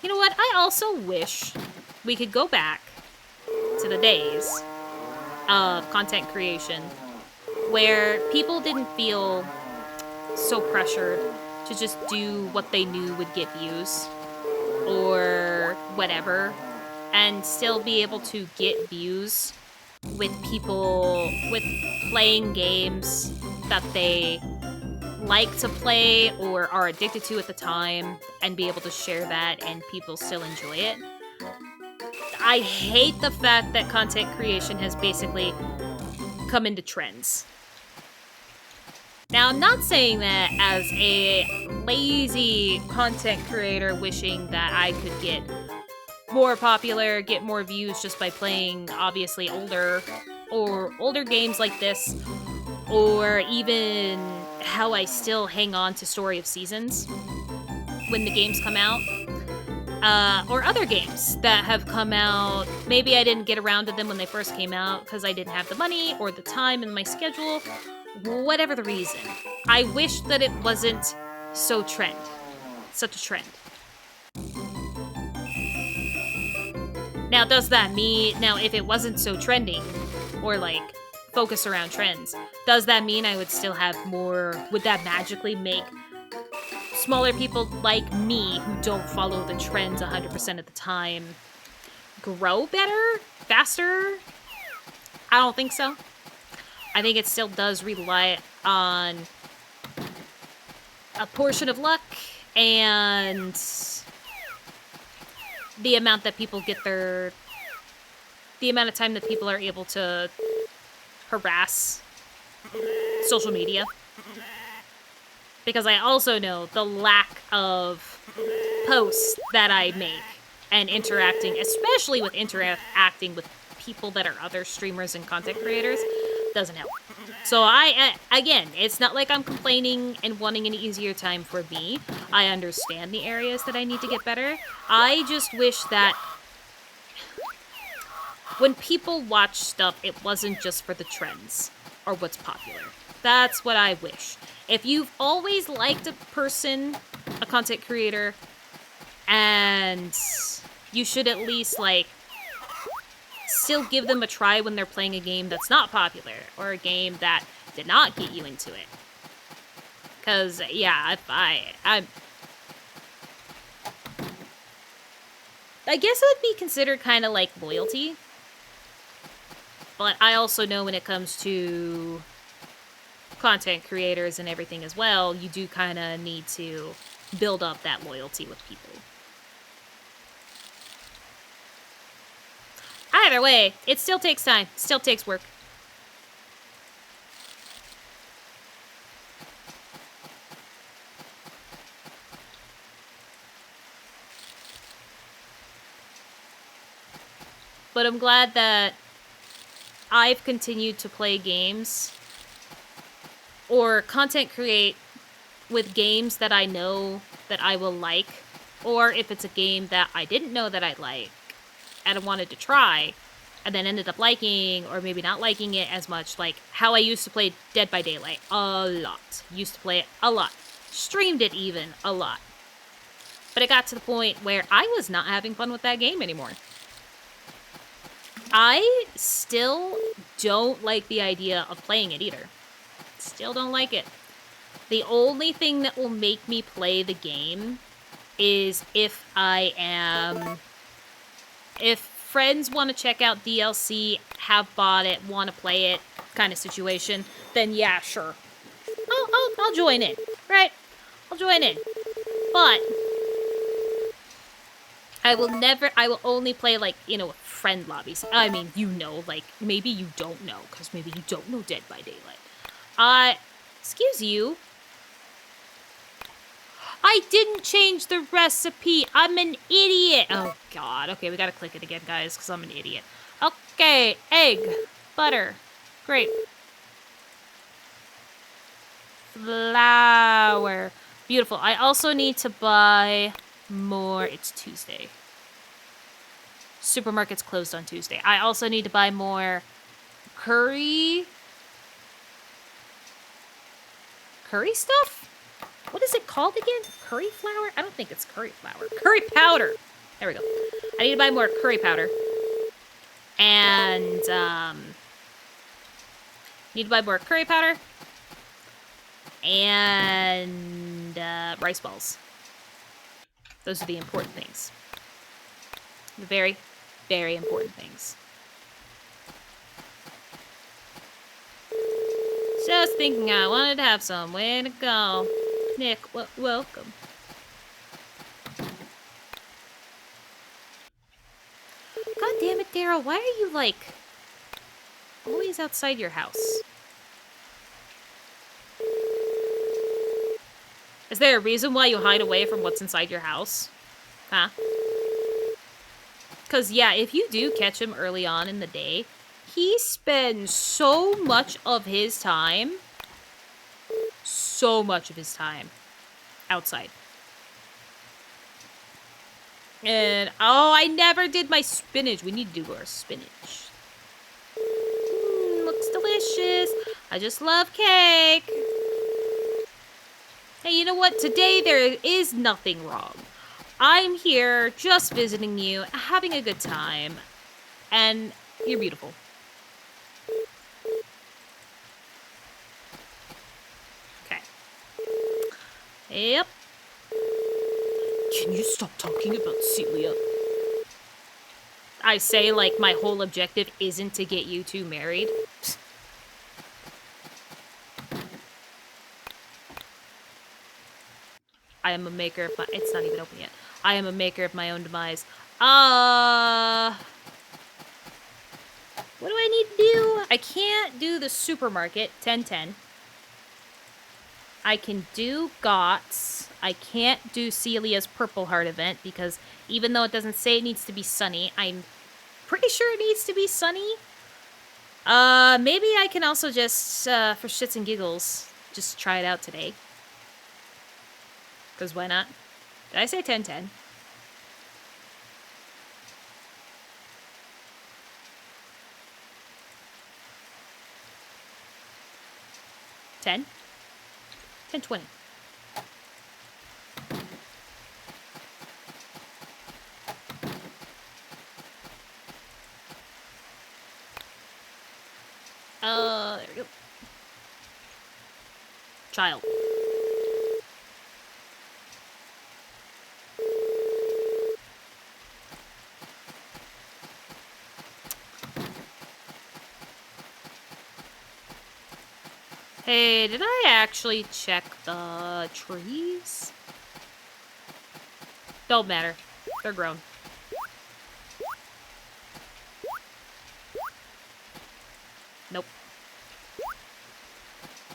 You know what? I also wish we could go back to the days of content creation where people didn't feel so pressured to just do what they knew would get views or whatever, and still be able to get views with people with playing games that they like to play or are addicted to at the time, and be able to share that and people still enjoy it. I hate the fact that content creation has basically come into trends. Now, I'm not saying that as a lazy content creator wishing that I could get more popular, get more views just by playing, obviously, older games like this, or even how I still hang on to Story of Seasons when the games come out, or other games that have come out. Maybe I didn't get around to them when they first came out because I didn't have the money or the time in my schedule. Whatever the reason, I wish that it wasn't such a trend. Now, does that mean, if it wasn't so trending, or like focus around trends, does that mean I would still have more? Would that magically make smaller people like me who don't follow the trends 100% of the time grow better, faster? I don't think so. I think it still does rely on a portion of luck and the amount that people get the amount of time that people are able to harass social media. Because I also know the lack of posts that I make and interacting, especially with interacting with people that are other streamers and content creators, doesn't help. So again, it's not like I'm complaining and wanting an easier time for me. I understand the areas that I need to get better. I just wish that when people watch stuff, it wasn't just for the trends or what's popular. That's what I wish. If you've always liked a person, a content creator, and you should at least, like, still give them a try when they're playing a game that's not popular, or a game that did not get you into it. Because, yeah, I guess it would be considered kind of like loyalty. But I also know when it comes to content creators and everything as well, you do kind of need to build up that loyalty with people. Either way, it still takes time. It still takes work. But I'm glad that I've continued to play games or content create with games that I know that I will like, or if it's a game that I didn't know that I'd like and I wanted to try, and then ended up liking, or maybe not liking it as much, like how I used to play Dead by Daylight a lot. Used to play it a lot. Streamed it even a lot. But it got to the point where I was not having fun with that game anymore. I still don't like the idea of playing it either. Still don't like it. The only thing that will make me play the game is if friends want to check out DLC, have bought it, want to play it, kind of situation, then yeah, sure. I'll join in, right? I'll join in. But I will only play, like, friend lobbies. I mean, like, maybe you don't know, because maybe you don't know Dead by Daylight. Excuse you. I didn't change the recipe. I'm an idiot. Oh, God. Okay, we gotta click it again, guys, because I'm an idiot. Okay, egg, butter, grape, flour. Beautiful. I also need to buy more. It's Tuesday. Supermarket's closed on Tuesday. I also need to buy more curry stuff? What is it called again? Curry flour? I don't think it's curry flour. Curry powder. There we go. I need to buy more curry powder. And, need to buy more curry powder. And, rice balls. Those are the important things. The very, very important things. Just thinking I wanted to have some. Way to go. Nick, welcome. God damn it, Daryl. Why are you, like, always outside your house? Is there a reason why you hide away from what's inside your house? Huh? Because, yeah, if you do catch him early on in the day, he spends so much of his time outside. And, oh, I never did my spinach. We need to do our spinach. Looks delicious. I just love cake. Hey, you know what? Today there is nothing wrong. I'm here just visiting you, having a good time, and you're beautiful. Okay. Yep. Can you stop talking about Celia? I say, like, my whole objective isn't to get you two married. I am a maker of my... It's not even open yet. I am a maker of my own demise. What do I need to do? I can't do the supermarket, 1010. I can do GOTS. I can't do Celia's Purple Heart event because even though it doesn't say it needs to be sunny, I'm pretty sure it needs to be sunny. Maybe I can also just, for shits and giggles, just try it out today. Because why not? Did I say 1010? $10? 1020. There we go. Child. Hey, did I actually check the trees? Don't matter. They're grown. Nope.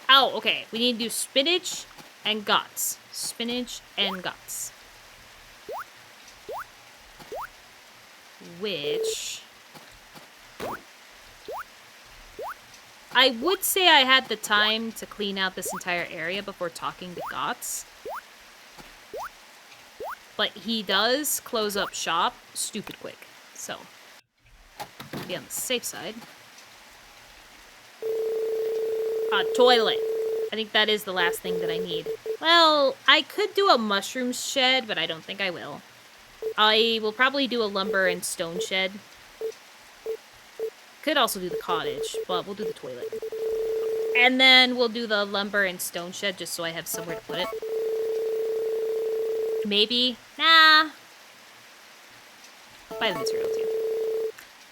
Oh, okay. We need to do spinach and guts. Spinach and guts. Which... I would say I had the time to clean out this entire area before talking to Gots. But he does close up shop stupid quick. So, be on the safe side. Toilet. I think that is the last thing that I need. Well, I could do a mushroom shed, but I don't think I will. I will probably do a lumber and stone shed. Could also do the cottage, but we'll do the toilet. And then we'll do the lumber and stone shed just so I have somewhere to put it. Maybe. Nah. I'll buy the material too.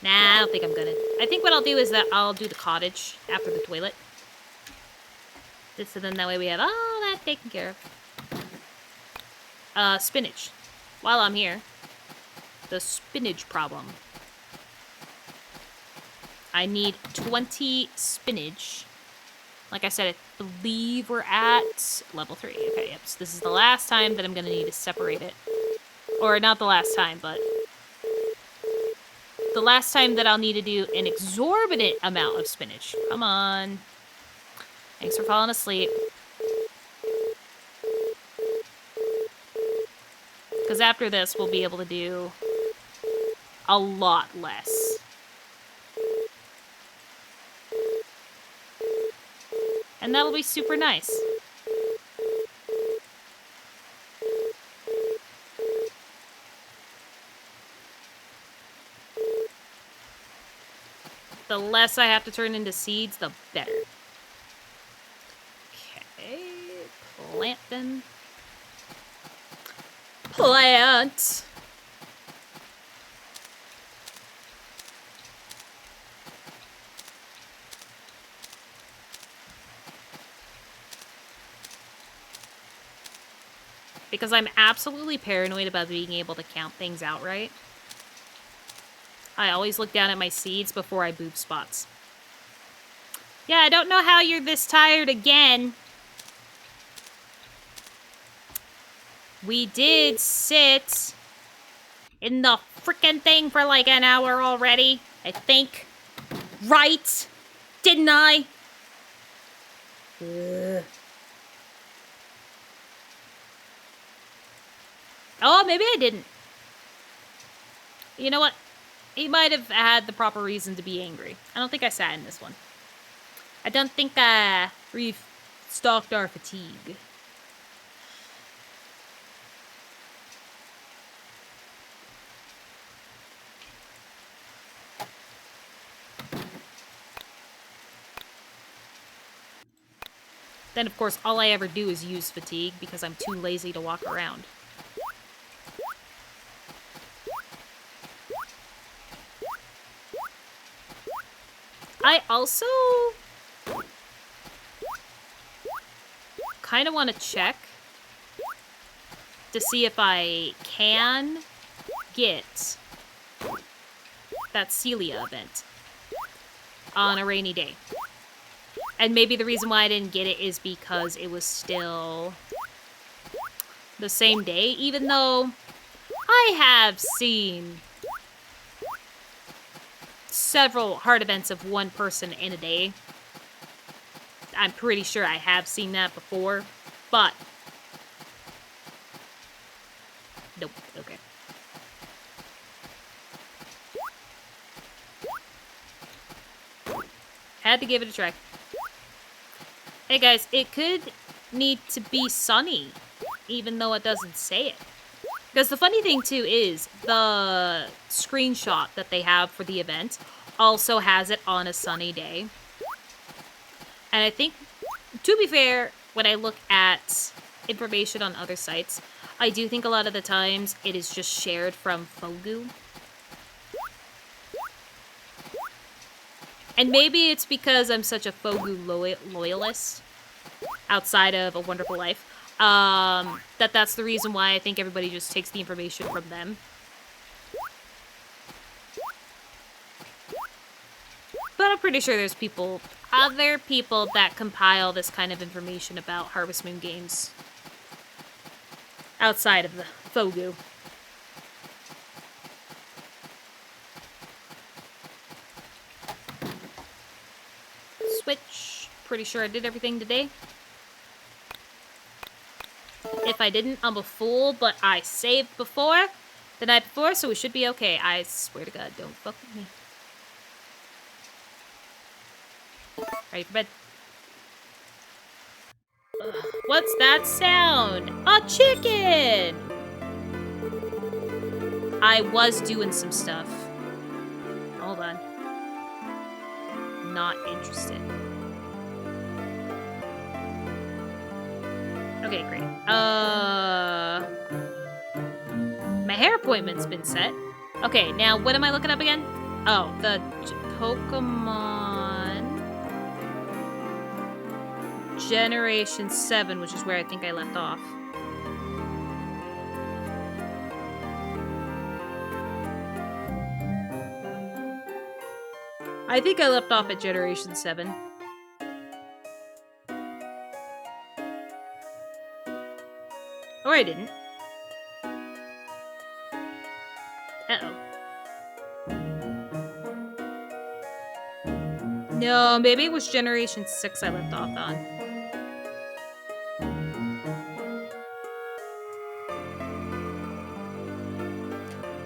Nah, I don't think I'm gonna. I think what I'll do is that I'll do the cottage after the toilet. Just so then that way we have all that taken care of. Spinach. While I'm here. The spinach problem. I need 20 spinach. Like I said, I believe we're at level 3. Okay, yep. So this is the last time that I'm going to need to separate it. Or not the last time, but the last time that I'll need to do an exorbitant amount of spinach. Come on. Thanks for falling asleep. Because after this, we'll be able to do a lot less. And that'll be super nice. The less I have to turn into seeds, the better. Okay, plant then. Plant! Because I'm absolutely paranoid about being able to count things out right. I always look down at my seeds before I boob spots. Yeah, I don't know how you're this tired again. We did sit in the frickin' thing for like an hour already, I think. Right? Didn't I? Ugh. Oh, maybe I didn't. You know what? He might have had the proper reason to be angry. I don't think I sat in this one. I don't think I restocked our fatigue. Then, of course, all I ever do is use fatigue because I'm too lazy to walk around. I also kind of want to check to see if I can get that Celia event on a rainy day. And maybe the reason why I didn't get it is because it was still the same day, even though I have seen several hard events of one person in a day. I'm pretty sure I have seen that before, but nope, okay. Had to give it a try. Hey guys, it could need to be sunny, even though it doesn't say it. Because the funny thing, too, is the screenshot that they have for the event also has it on a sunny day. And I think, to be fair, when I look at information on other sites, I do think a lot of the times it is just shared from Fogu. And maybe it's because I'm such a Fogu loyalist outside of A Wonderful Life. That's the reason why I think everybody just takes the information from them. But I'm pretty sure there's other people that compile this kind of information about Harvest Moon games outside of the Fogu. switch. Pretty sure I did everything today. If I didn't, I'm a fool, but I saved before. The night before, so we should be okay. I swear to God, don't fuck with me. Ready for bed. Ugh, what's that sound? A chicken! I was doing some stuff. Hold on. Not interested. Okay, great. My hair appointment's been set. Okay, now what am I looking up again? Oh, the Pokemon Generation 7, which is where I think I left off. I think I left off at Generation 7. Or I didn't. Uh-oh. No, maybe it was Generation 6 I left off on.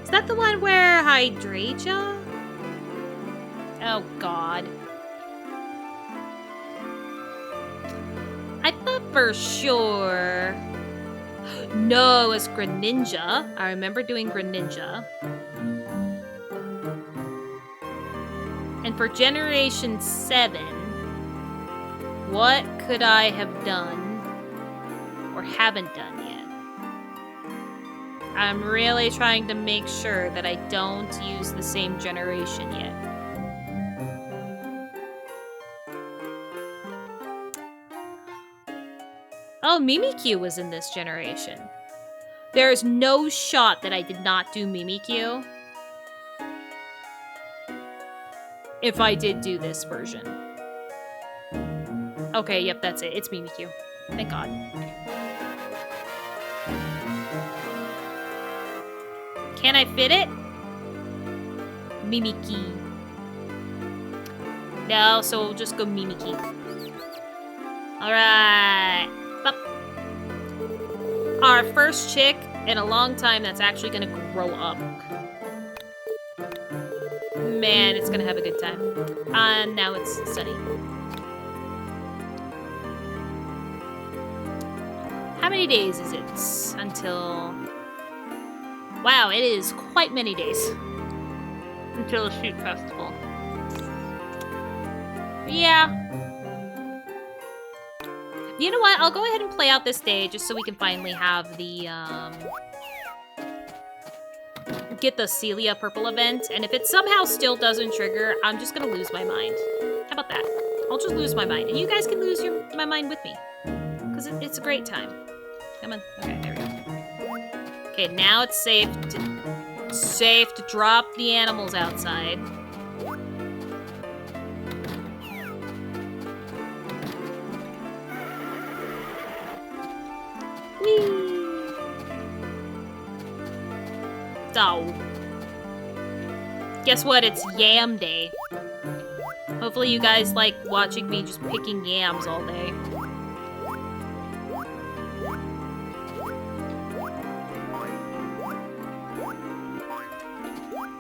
Is that the one where Hydrangea? Oh, God. I thought for sure... No, it was Greninja. I remember doing Greninja. And for Generation 7, what could I have done or haven't done yet? I'm really trying to make sure that I don't use the same generation yet. Oh, Mimikyu was in this generation. There is no shot that I did not do Mimikyu if I did do this version. Okay, yep, that's it. It's Mimikyu. Thank God. Can I fit it? Mimikyu. No, so we'll just go Mimikyu. Alright. Our first chick in a long time that's actually gonna grow up. Man, it's gonna have a good time. And now it's sunny. How many days is it until... Wow, it is quite many days until the shoot festival. Yeah. You know what? I'll go ahead and play out this day just so we can finally have the, get the Celia purple event. And if it somehow still doesn't trigger, I'm just gonna lose my mind. How about that? I'll just lose my mind. And you guys can lose my mind with me. Because it's a great time. Come on. Okay, there we go. Okay, now it's safe to drop the animals outside. So, guess what? It's Yam Day. Hopefully you guys like watching me just picking yams all day.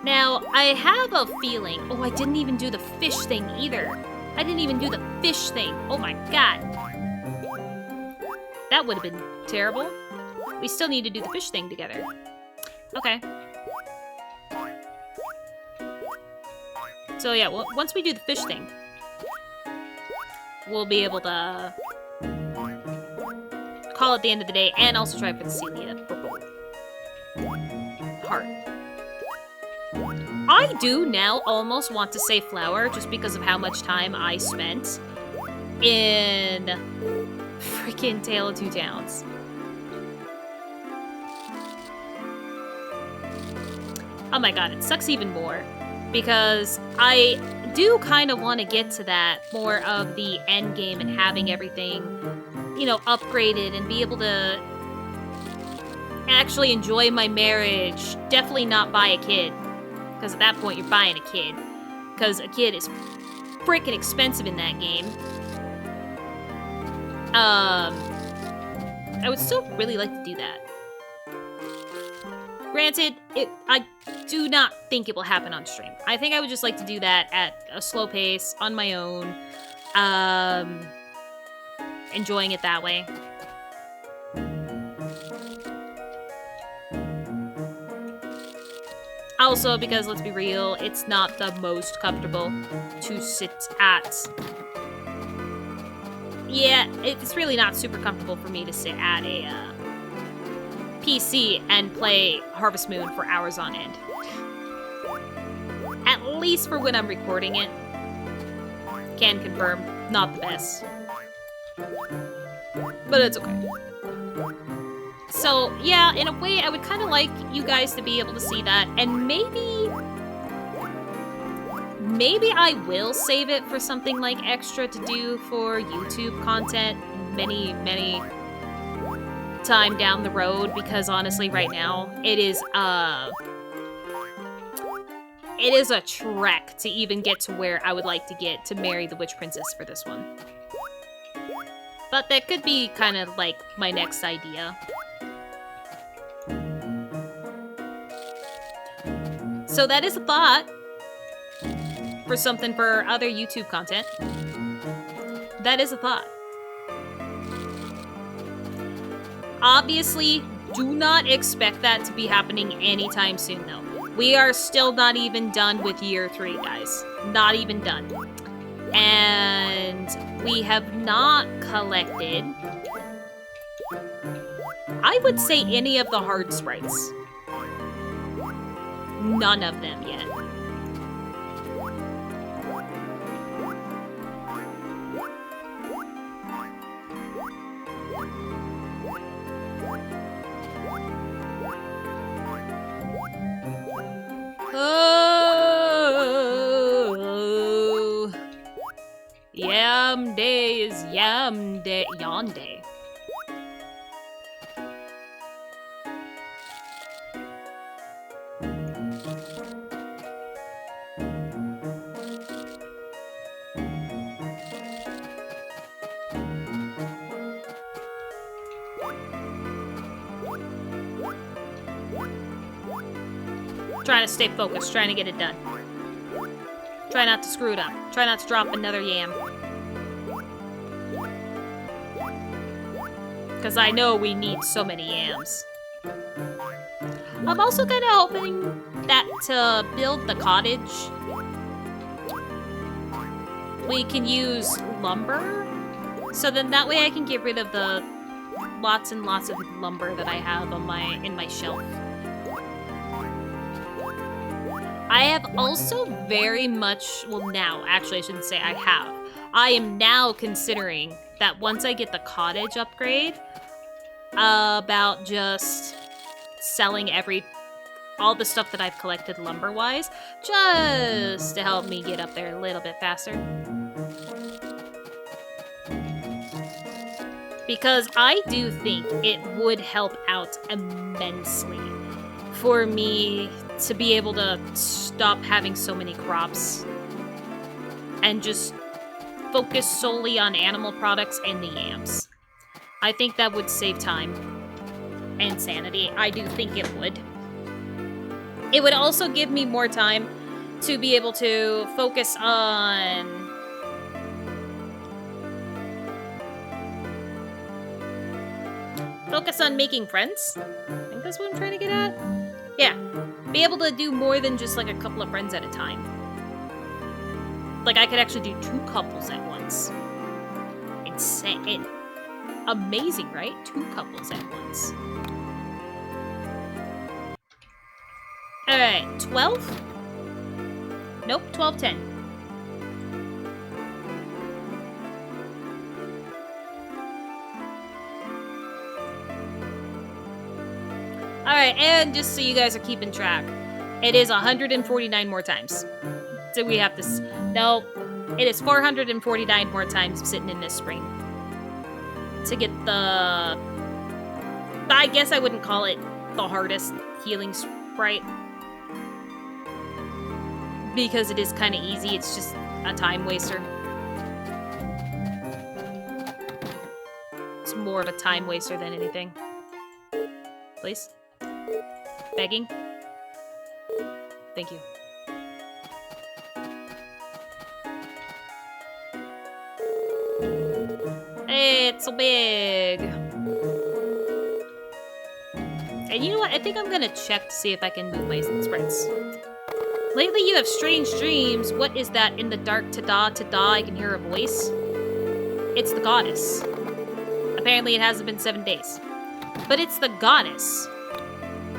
Now, I have a feeling... Oh, I didn't even do the fish thing either. I didn't even do the fish thing. Oh my god. That would have been terrible. We still need to do the fish thing together. Okay. So yeah, once we do the fish thing, we'll be able to call it the end of the day and also try for the Celia purple heart. I do now almost want to say flower just because of how much time I spent in freaking Tale of Two Towns. Oh my god, it sucks even more because I do kind of want to get to that more of the end game and having everything, you know, upgraded and be able to actually enjoy my marriage. Definitely not buy a kid, because at that point you're buying a kid, because a kid is freaking expensive in that game. I would still really like to do that. Granted, I do not think it will happen on stream. I think I would just like to do that at a slow pace, on my own, enjoying it that way. Also, because, let's be real, it's not the most comfortable to sit at. Yeah, it's really not super comfortable for me to sit at a PC and play Harvest Moon for hours on end. At least for when I'm recording it. Can confirm, not the best. But it's okay. So, yeah, in a way, I would kind of like you guys to be able to see that, and maybe I will save it for something like extra to do for YouTube content many time down the road, because honestly, right now, it is a trek to even get to where I would like to get to marry the Witch Princess for this one. But that could be kind of like my next idea. So that is a thought for something for other YouTube content. That is a thought. Obviously, do not expect that to be happening anytime soon, though. We are still not even done with year 3, guys. Not even done. And we have not collected, I would say, any of the hard sprites. None of them yet. Oh, yam day is yam day, yon day. Trying to stay focused, trying to get it done. Try not to screw it up. Try not to drop another yam. Because I know we need so many yams. I'm also kind of hoping that to build the cottage, we can use lumber. So then that way I can get rid of the lots and lots of lumber that I have on in my shelf. I have also very much, well now, actually I shouldn't say I have. I am now considering that once I get the cottage upgrade, about just selling all the stuff that I've collected lumber-wise, just to help me get up there a little bit faster. Because I do think it would help out immensely for me to be able to stop having so many crops and just focus solely on animal products and the yams. I think that would save time and sanity. I do think it would. It would also give me more time to be able to focus on making friends. I think that's what I'm trying to get at. Yeah. Be able to do more than just like a couple of friends at a time. Like I could actually do 2 couples at once. Insane. Amazing, right? 2 couples at once. Alright, 12? Nope, 12, 10. Alright, and just so you guys are keeping track, it is 149 more times. So we have this. No, it is 449 more times sitting in this spring to get the. I guess I wouldn't call it the hardest healing sprite because it is kind of easy. It's just a time waster. It's more of a time waster than anything. Please? Begging? Thank you. Hey, it's so big. And you know what? I think I'm gonna check to see if I can move my sprites. Lately you have strange dreams. What is that in the dark? Ta-da, ta-da, I can hear a voice. It's the goddess. Apparently it hasn't been 7 days. But it's the goddess.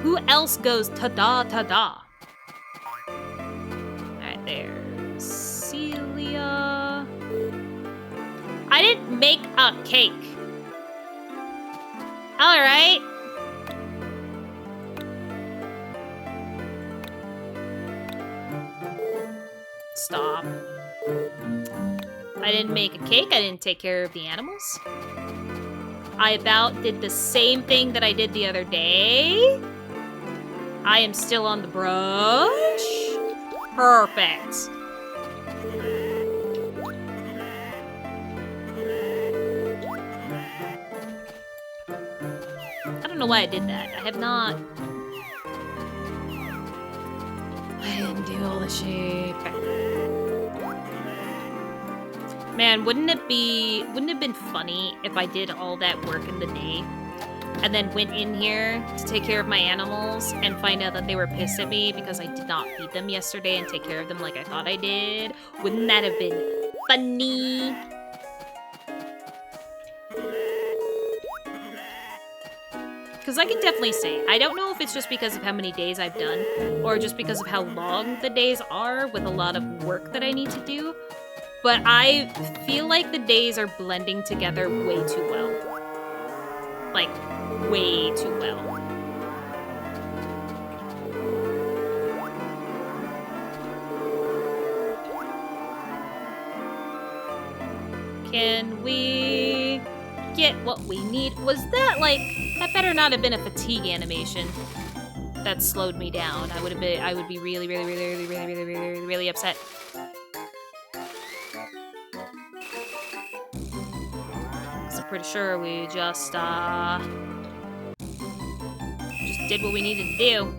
Who else goes ta-da, ta-da? Alright, there's Celia. I didn't make a cake. Alright. Stop. I didn't make a cake. I didn't take care of the animals. I about did the same thing that I did the other day. I am still on the brush. Perfect. I don't know why I did that. I have not... I didn't do all the sheep. Man, wouldn't it have been funny if I did all that work in the day and then went in here to take care of my animals and find out that they were pissed at me because I did not feed them yesterday and take care of them like I thought I did? Wouldn't that have been funny? Because I can definitely say, I don't know if it's just because of how many days I've done or just because of how long the days are with a lot of work that I need to do, but I feel like the days are blending together way too well. Like, way too well. Can we get what we need? Was that like... That better not have been a fatigue animation that slowed me down. I would be really, really, really, really, really, really, really, really upset. So I'm pretty sure we just did what we needed to do.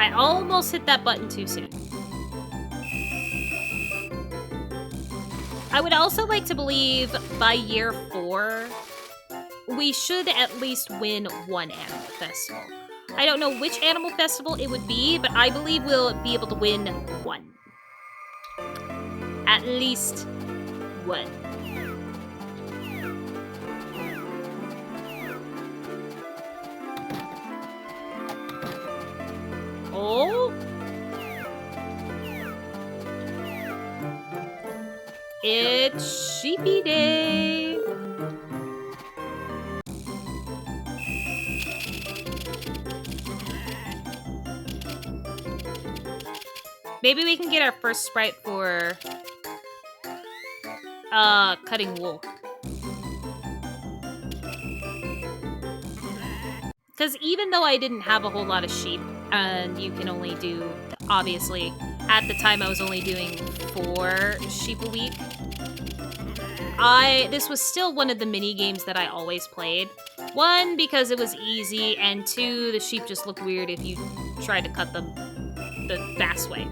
I almost hit that button too soon. I would also like to believe by year 4, we should at least win one animal festival. I don't know which animal festival it would be, but I believe we'll be able to win one. At least one. Oh. It's Sheepy Day. Maybe we can get our first sprite for cutting wool. Because even though I didn't have a whole lot of sheep, and you can only do, obviously, at the time I was only doing 4 sheep a week, this was still one of the mini games that I always played. 1, because it was easy, and 2, the sheep just look weird if you try to cut them the fast way.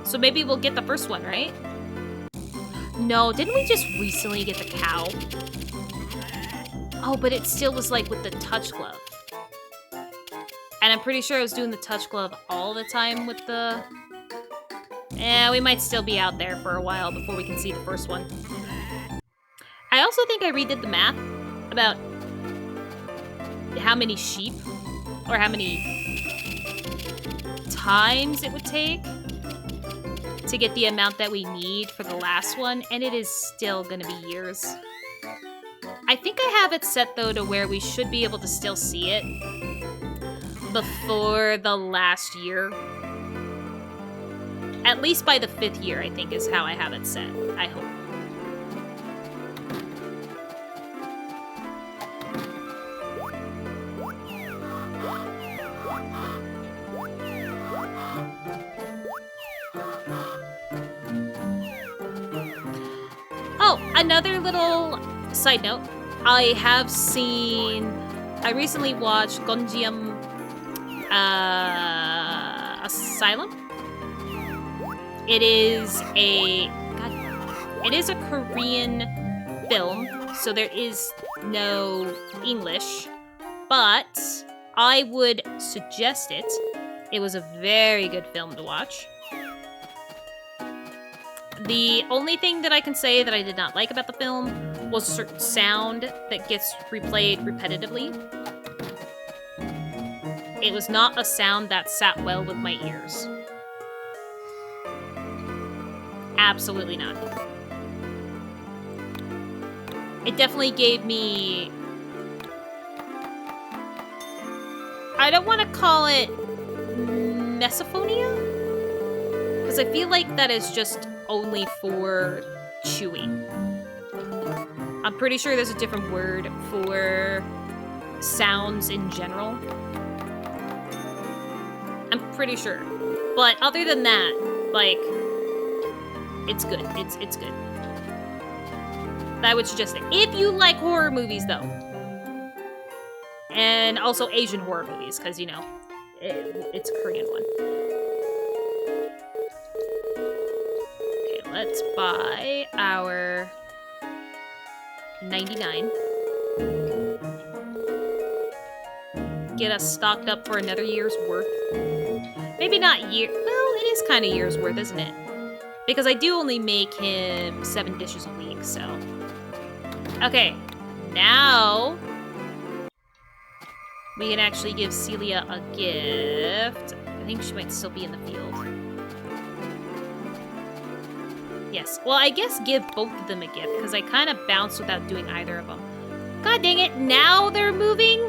So maybe we'll get the first one, right? No, didn't we just recently get the cow? Oh, but it still was like with the touch glove. And I'm pretty sure I was doing the touch glove all the time with the... we might still be out there for a while before we can see the first one. I also think I redid the math about how many sheep or how many times it would take to get the amount that we need for the last one, and it is still gonna be years. I think I have it set, though, to where we should be able to still see it before the last year. At least by the 5th year, I think, is how I have it set. I hope. Oh, another little side note. I recently watched Gonjiam Asylum. It is a Korean film, so there is no English, but I would suggest it. It was a very good film to watch. The only thing that I can say that I did not like about the film was a certain sound that gets replayed repetitively. It was not a sound that sat well with my ears. Absolutely not. It definitely gave me... I don't want to call it misophonia, because I feel like that is just only for chewing. I'm pretty sure there's a different word for sounds in general. I'm pretty sure. But other than that, like, it's good. It's good. I would suggest it. If you like horror movies, though. And also Asian horror movies, because, you know, it's a Korean one. Let's buy our 99. Get us stocked up for another year's worth. Maybe not year. Well, it is kind of year's worth, isn't it? Because I do only make him 7 dishes a week, so. Okay, now we can actually give Celia a gift. I think she might still be in the field. Yes. Well, I guess give both of them a gift, because I kind of bounced without doing either of them. God dang it, now they're moving?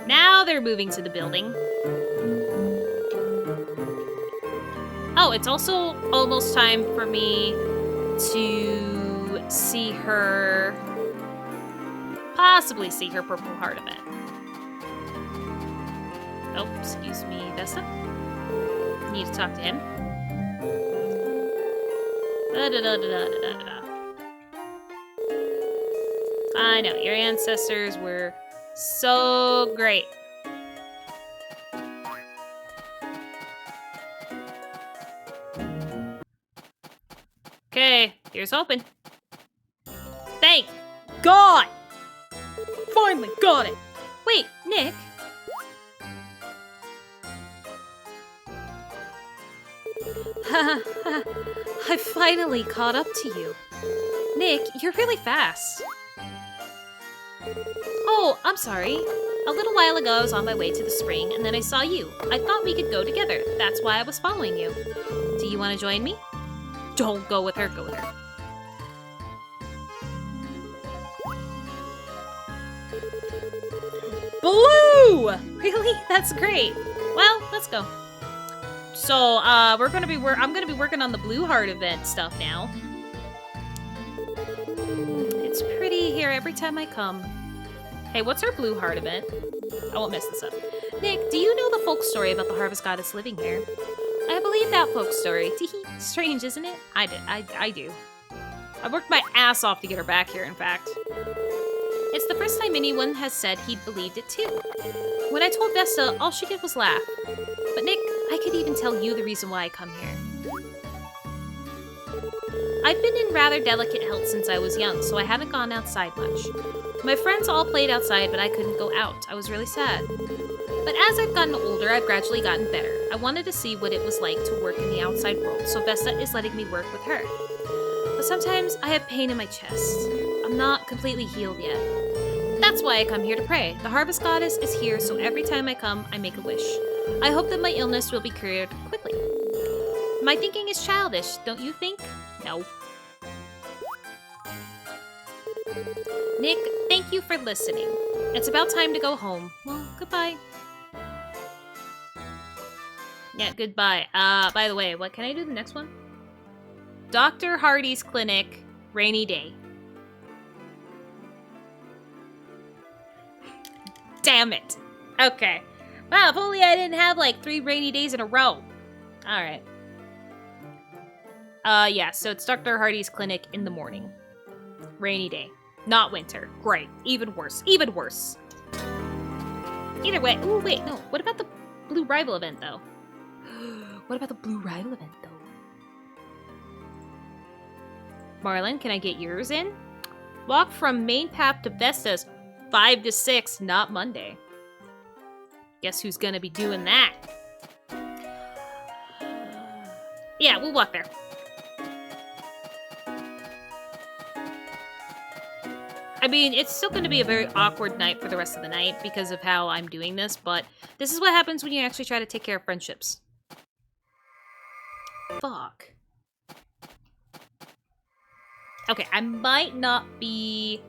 Now they're moving to the building. Oh, it's also almost time for me to see her... possibly see her Purple Heart event. Oh, excuse me, Vesta. Need to talk to him. I know, your ancestors were so great. Okay, here's hoping. Thank God! Finally got it! Wait, Nick? I finally caught up to you. Nick, you're really fast. Oh, I'm sorry. A little while ago, I was on my way to the spring, and then I saw you. I thought we could go together. That's why I was following you. Do you want to join me? Don't go with her, go with her. Blue! Really? That's great. Well, let's go. So, I'm gonna be working on the Blue Heart event stuff now. It's pretty here every time I come. Hey, what's our Blue Heart event? I won't mess this up. Nick, do you know the folk story about the harvest goddess living here? I believe that folk story. Strange, isn't it? I do. I worked my ass off to get her back here, in fact. It's the first time anyone has said he'd believed it too. When I told Vesta, all she did was laugh. But Nick, I could even tell you the reason why I come here. I've been in rather delicate health since I was young, so I haven't gone outside much. My friends all played outside, but I couldn't go out. I was really sad. But as I've gotten older, I've gradually gotten better. I wanted to see what it was like to work in the outside world, so Vesta is letting me work with her. But sometimes I have pain in my chest. I'm not completely healed yet. That's why I come here to pray. The harvest goddess is here, so every time I come, I make a wish. I hope that my illness will be cured quickly. My thinking is childish, don't you think? No. Nick, thank you for listening. It's about time to go home. Well, goodbye. Yeah, goodbye. By the way, what can I do the next one? Dr. Hardy's clinic, rainy day. Damn it. Okay. Wow, if only I didn't have like 3 rainy days in a row. Alright. Yeah, so it's Dr. Hardy's clinic in the morning. Rainy day. Not winter. Great. Even worse. Even worse. Either way. Ooh, wait, no. What about the Blue Rival event, though? What about the Blue Rival event, though? Marlon, can I get yours in? Walk from main path to Vestas 5 to 6, not Monday. Guess who's gonna be doing that? Yeah, we'll walk there. I mean, it's still going to be a very awkward night for the rest of the night because of how I'm doing this, but this is what happens when you actually try to take care of friendships. Fuck. Okay, I might not be...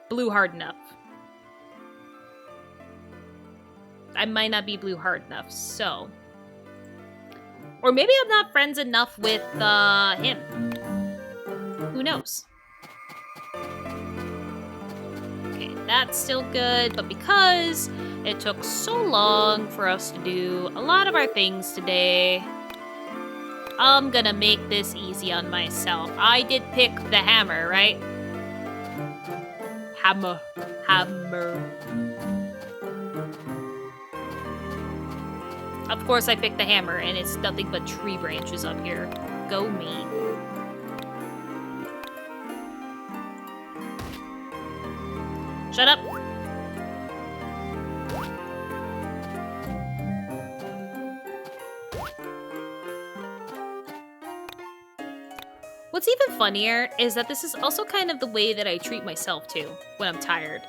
blue hard enough. I might not be blue hard enough, so... Or maybe I'm not friends enough with, him. Who knows? Okay, that's still good, but because it took so long for us to do a lot of our things today, I'm gonna make this easy on myself. I did pick the hammer, right? Hammer. Of course I picked the hammer, and it's nothing but tree branches up here. Go me. Shut up. What's even funnier is that this is also kind of the way that I treat myself too when I'm tired.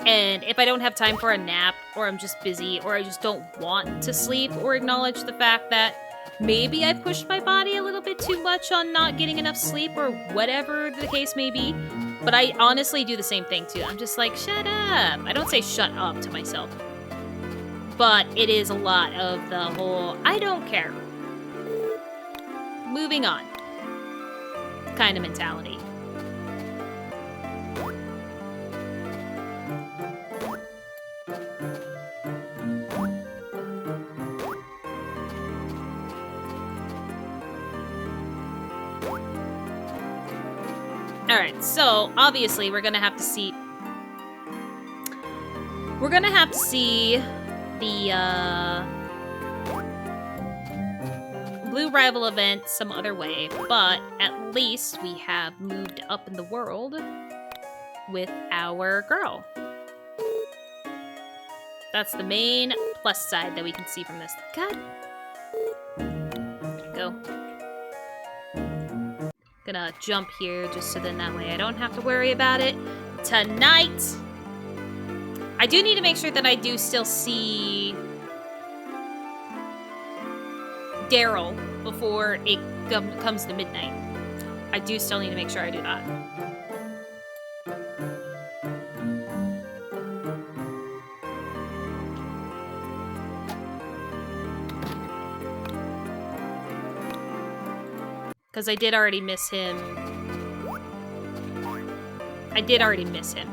And if I don't have time for a nap, or I'm just busy, or I just don't want to sleep, or acknowledge the fact that maybe I pushed my body a little bit too much on not getting enough sleep, or whatever the case may be, but I honestly do the same thing too. I'm just like, shut up. I don't say shut up to myself. But it is a lot of the whole, I don't care. Moving on. Kind of mentality. Alright, so obviously we're gonna have to see... We're gonna have to see the, Blue Rival event some other way, but at least we have moved up in the world with our girl. That's the main plus side that we can see from this. God. There we go. Gonna jump here just so then that way I don't have to worry about it tonight. I do need to make sure that I do still see Daryl before it comes to midnight. I do still need to make sure I do that. Because I did already miss him. I did already miss him.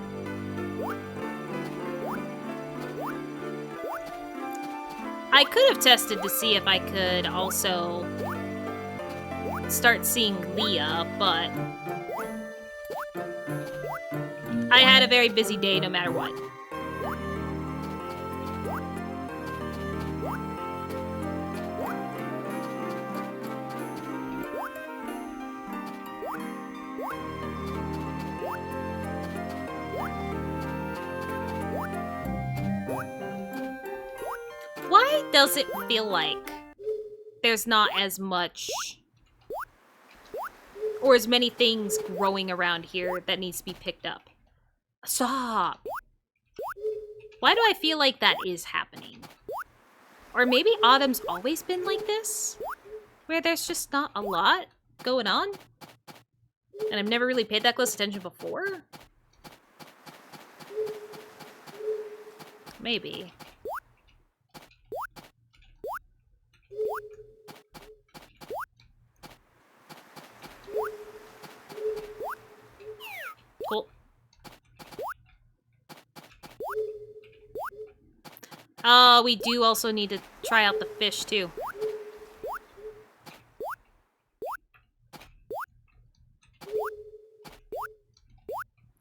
I could have tested to see if I could also start seeing Leah, but I had a very busy day no matter what. Why does it feel like there's not as much or as many things growing around here that needs to be picked up? Stop! Why do I feel like that is happening? Or maybe autumn's always been like this? Where there's just not a lot going on? And I've never really paid that close attention before? Maybe. Cool. We do also need to try out the fish, too.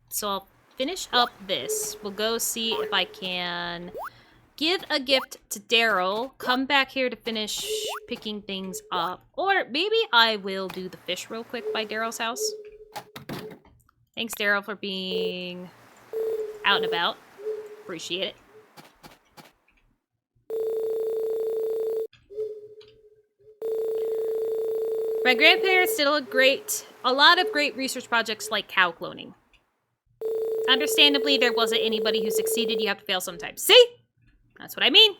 So I'll finish up this. We'll go see if I can give a gift to Daryl, come back here to finish picking things up. Or maybe I will do the fish real quick by Daryl's house. Thanks, Daryl, for being out and about. Appreciate it. My grandparents did a lot of great research projects like cow cloning. Understandably, there wasn't anybody who succeeded. You have to fail sometimes. See? That's what I mean.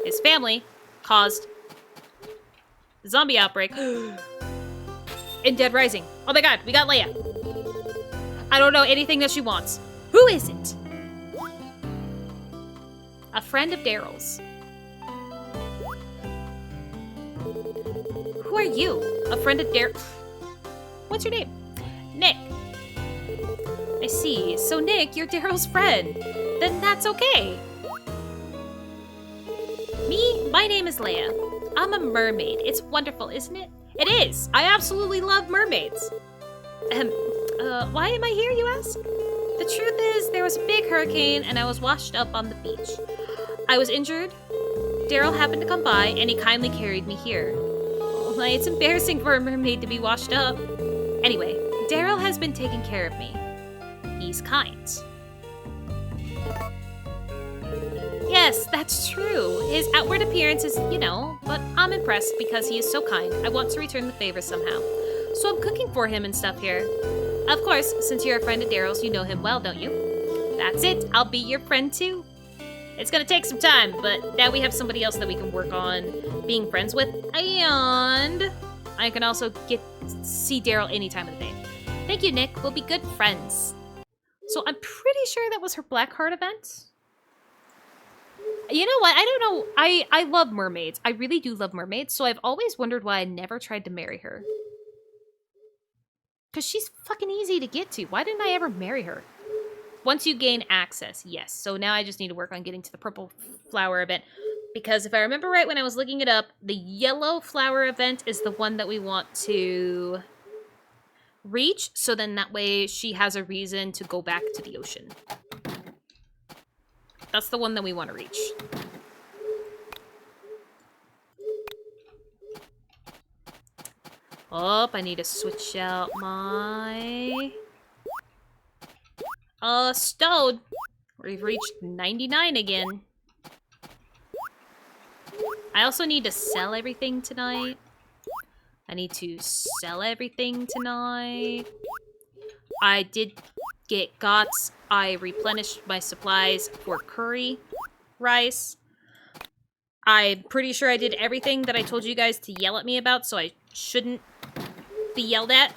His family caused the zombie outbreak in Dead Rising. Oh my god, we got Leia. I don't know anything that she wants. Who is it? A friend of Daryl's. Who are you? A friend of Daryl? What's your name? Nick. I see. So Nick, you're Daryl's friend. Then that's okay. Me? My name is Leia. I'm a mermaid. It's wonderful, isn't it? It is. I absolutely love mermaids. Why am I here, you ask? The truth is, there was a big hurricane and I was washed up on the beach. I was injured. Daryl happened to come by and he kindly carried me here. Oh, it's embarrassing for a mermaid to be washed up. Anyway, Daryl has been taking care of me. He's kind. Yes, that's true. His outward appearance is, but I'm impressed because he is so kind. I want to return the favor somehow. So I'm cooking for him and stuff here. Of course, since you're a friend of Daryl's, you know him well, don't you? That's it. I'll be your friend too. It's gonna take some time, but now we have somebody else that we can work on being friends with. And I can also see Daryl any time of the day. Thank you, Nick. We'll be good friends. So I'm pretty sure that was her Blackheart event. You know what? I don't know. I love mermaids. I really do love mermaids. So I've always wondered why I never tried to marry her. Because she's fucking easy to get to. Why didn't I ever marry her? Once you gain access, yes. So now I just need to work on getting to the purple flower event. Because if I remember right when I was looking it up, the yellow flower event is the one that we want to reach. So then that way she has a reason to go back to the ocean. That's the one that we want to reach. Oh, I need to switch out my stone. We've reached 99 again. I also need to sell everything tonight. I need to sell everything tonight. I did get GOTS. I replenished my supplies for curry rice. I'm pretty sure I did everything that I told you guys to yell at me about, so I shouldn't be yelled at.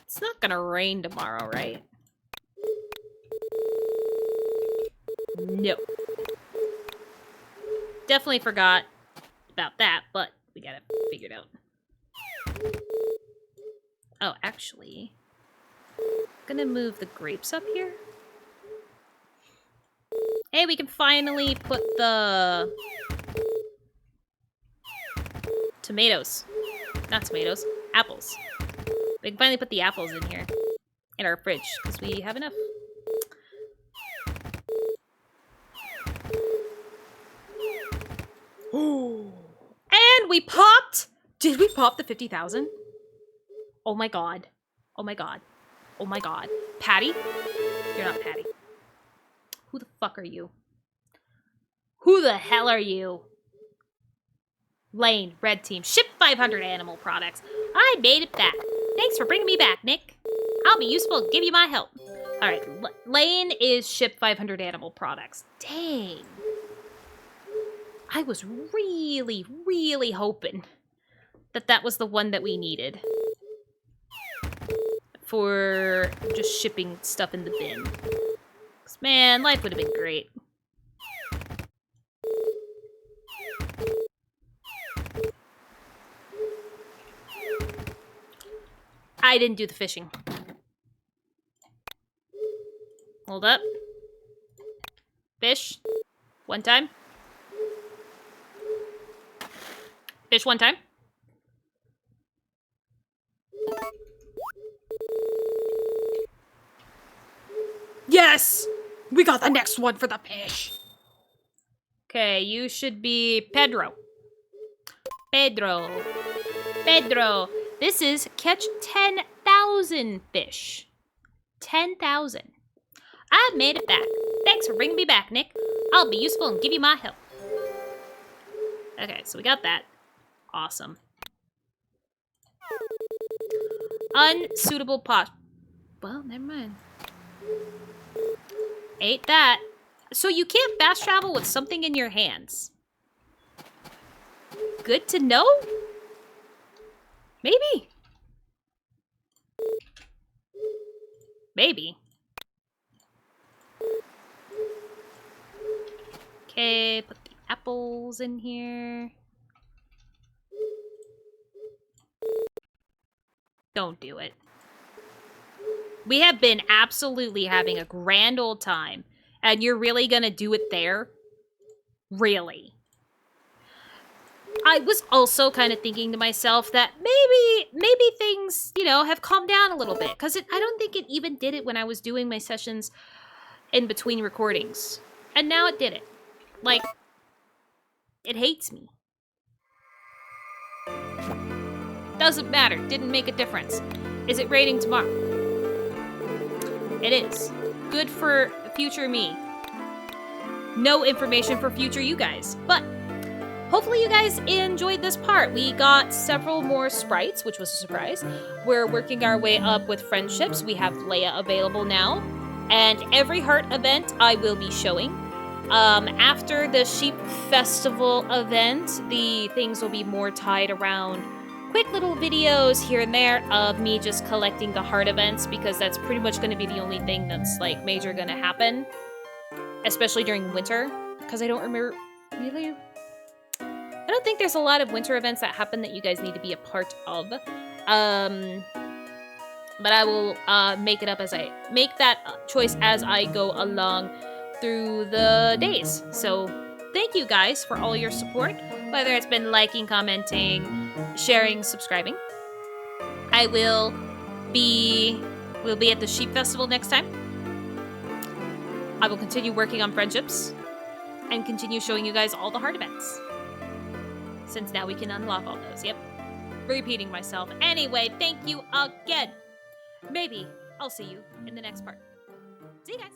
It's not gonna rain tomorrow, right? No. Definitely forgot about that, but we got it figured out. Oh, actually, I'm gonna move the grapes up here. Hey, we can finally put the tomatoes. Not tomatoes, apples. We can finally put the apples in here. In our fridge, because we have enough. And we popped! Did we pop the 50,000? Oh my god. Oh my god. Oh my god. Patty? You're not Patty. Who the fuck are you? Who the hell are you? Lane, red team. Ship 500 animal products. I made it back. Thanks for bringing me back, Nick. I'll be useful. Give you my help. Alright, Lane is ship 500 animal products. Dang. I was really, really hoping that that was the one that we needed for just shipping stuff in the bin. 'Cause, man, life would have been great. I didn't do the fishing. Hold up. Fish. One time. Fish one time. Yes! We got the next one for the fish. Okay, you should be Pedro. Pedro. Pedro. This is catch 10,000 fish. 10,000. I made it back. Thanks for bringing me back, Nick. I'll be useful and give you my help. Okay, so we got that. Awesome. Unsuitable pot. Well, never mind. Ate that. So you can't fast travel with something in your hands. Good to know? Maybe. Maybe. Okay, put the apples in here. Don't do it. We have been absolutely having a grand old time, and you're really gonna do it there? Really? I was also kind of thinking to myself that maybe things, you know, have calmed down a little bit, because I don't think it even did it when I was doing my sessions in between recordings. And now it did it. Like, it hates me. Doesn't matter. Didn't make a difference. Is it raining tomorrow? It is. Good for future me. No information for future you guys. But hopefully you guys enjoyed this part. We got several more sprites, which was a surprise. We're working our way up with friendships. We have Leia available now. And every heart event I will be showing. After the Sheep Festival event, the things will be more tied around quick little videos here and there of me just collecting the heart events, because that's pretty much going to be the only thing that's like major going to happen, especially during winter, because I don't remember really. I don't think there's a lot of winter events that happen that you guys need to be a part of. But I will make it up as I make that choice as I go along through the days. So thank you guys for all your support, whether it's been liking, commenting, sharing, subscribing. I will be at the Sheep Festival next time. I will continue working on friendships and continue showing you guys all the heart events, since now we can unlock all those. Yep, repeating myself. Anyway, thank you again. Maybe I'll see you in the next part. See you guys.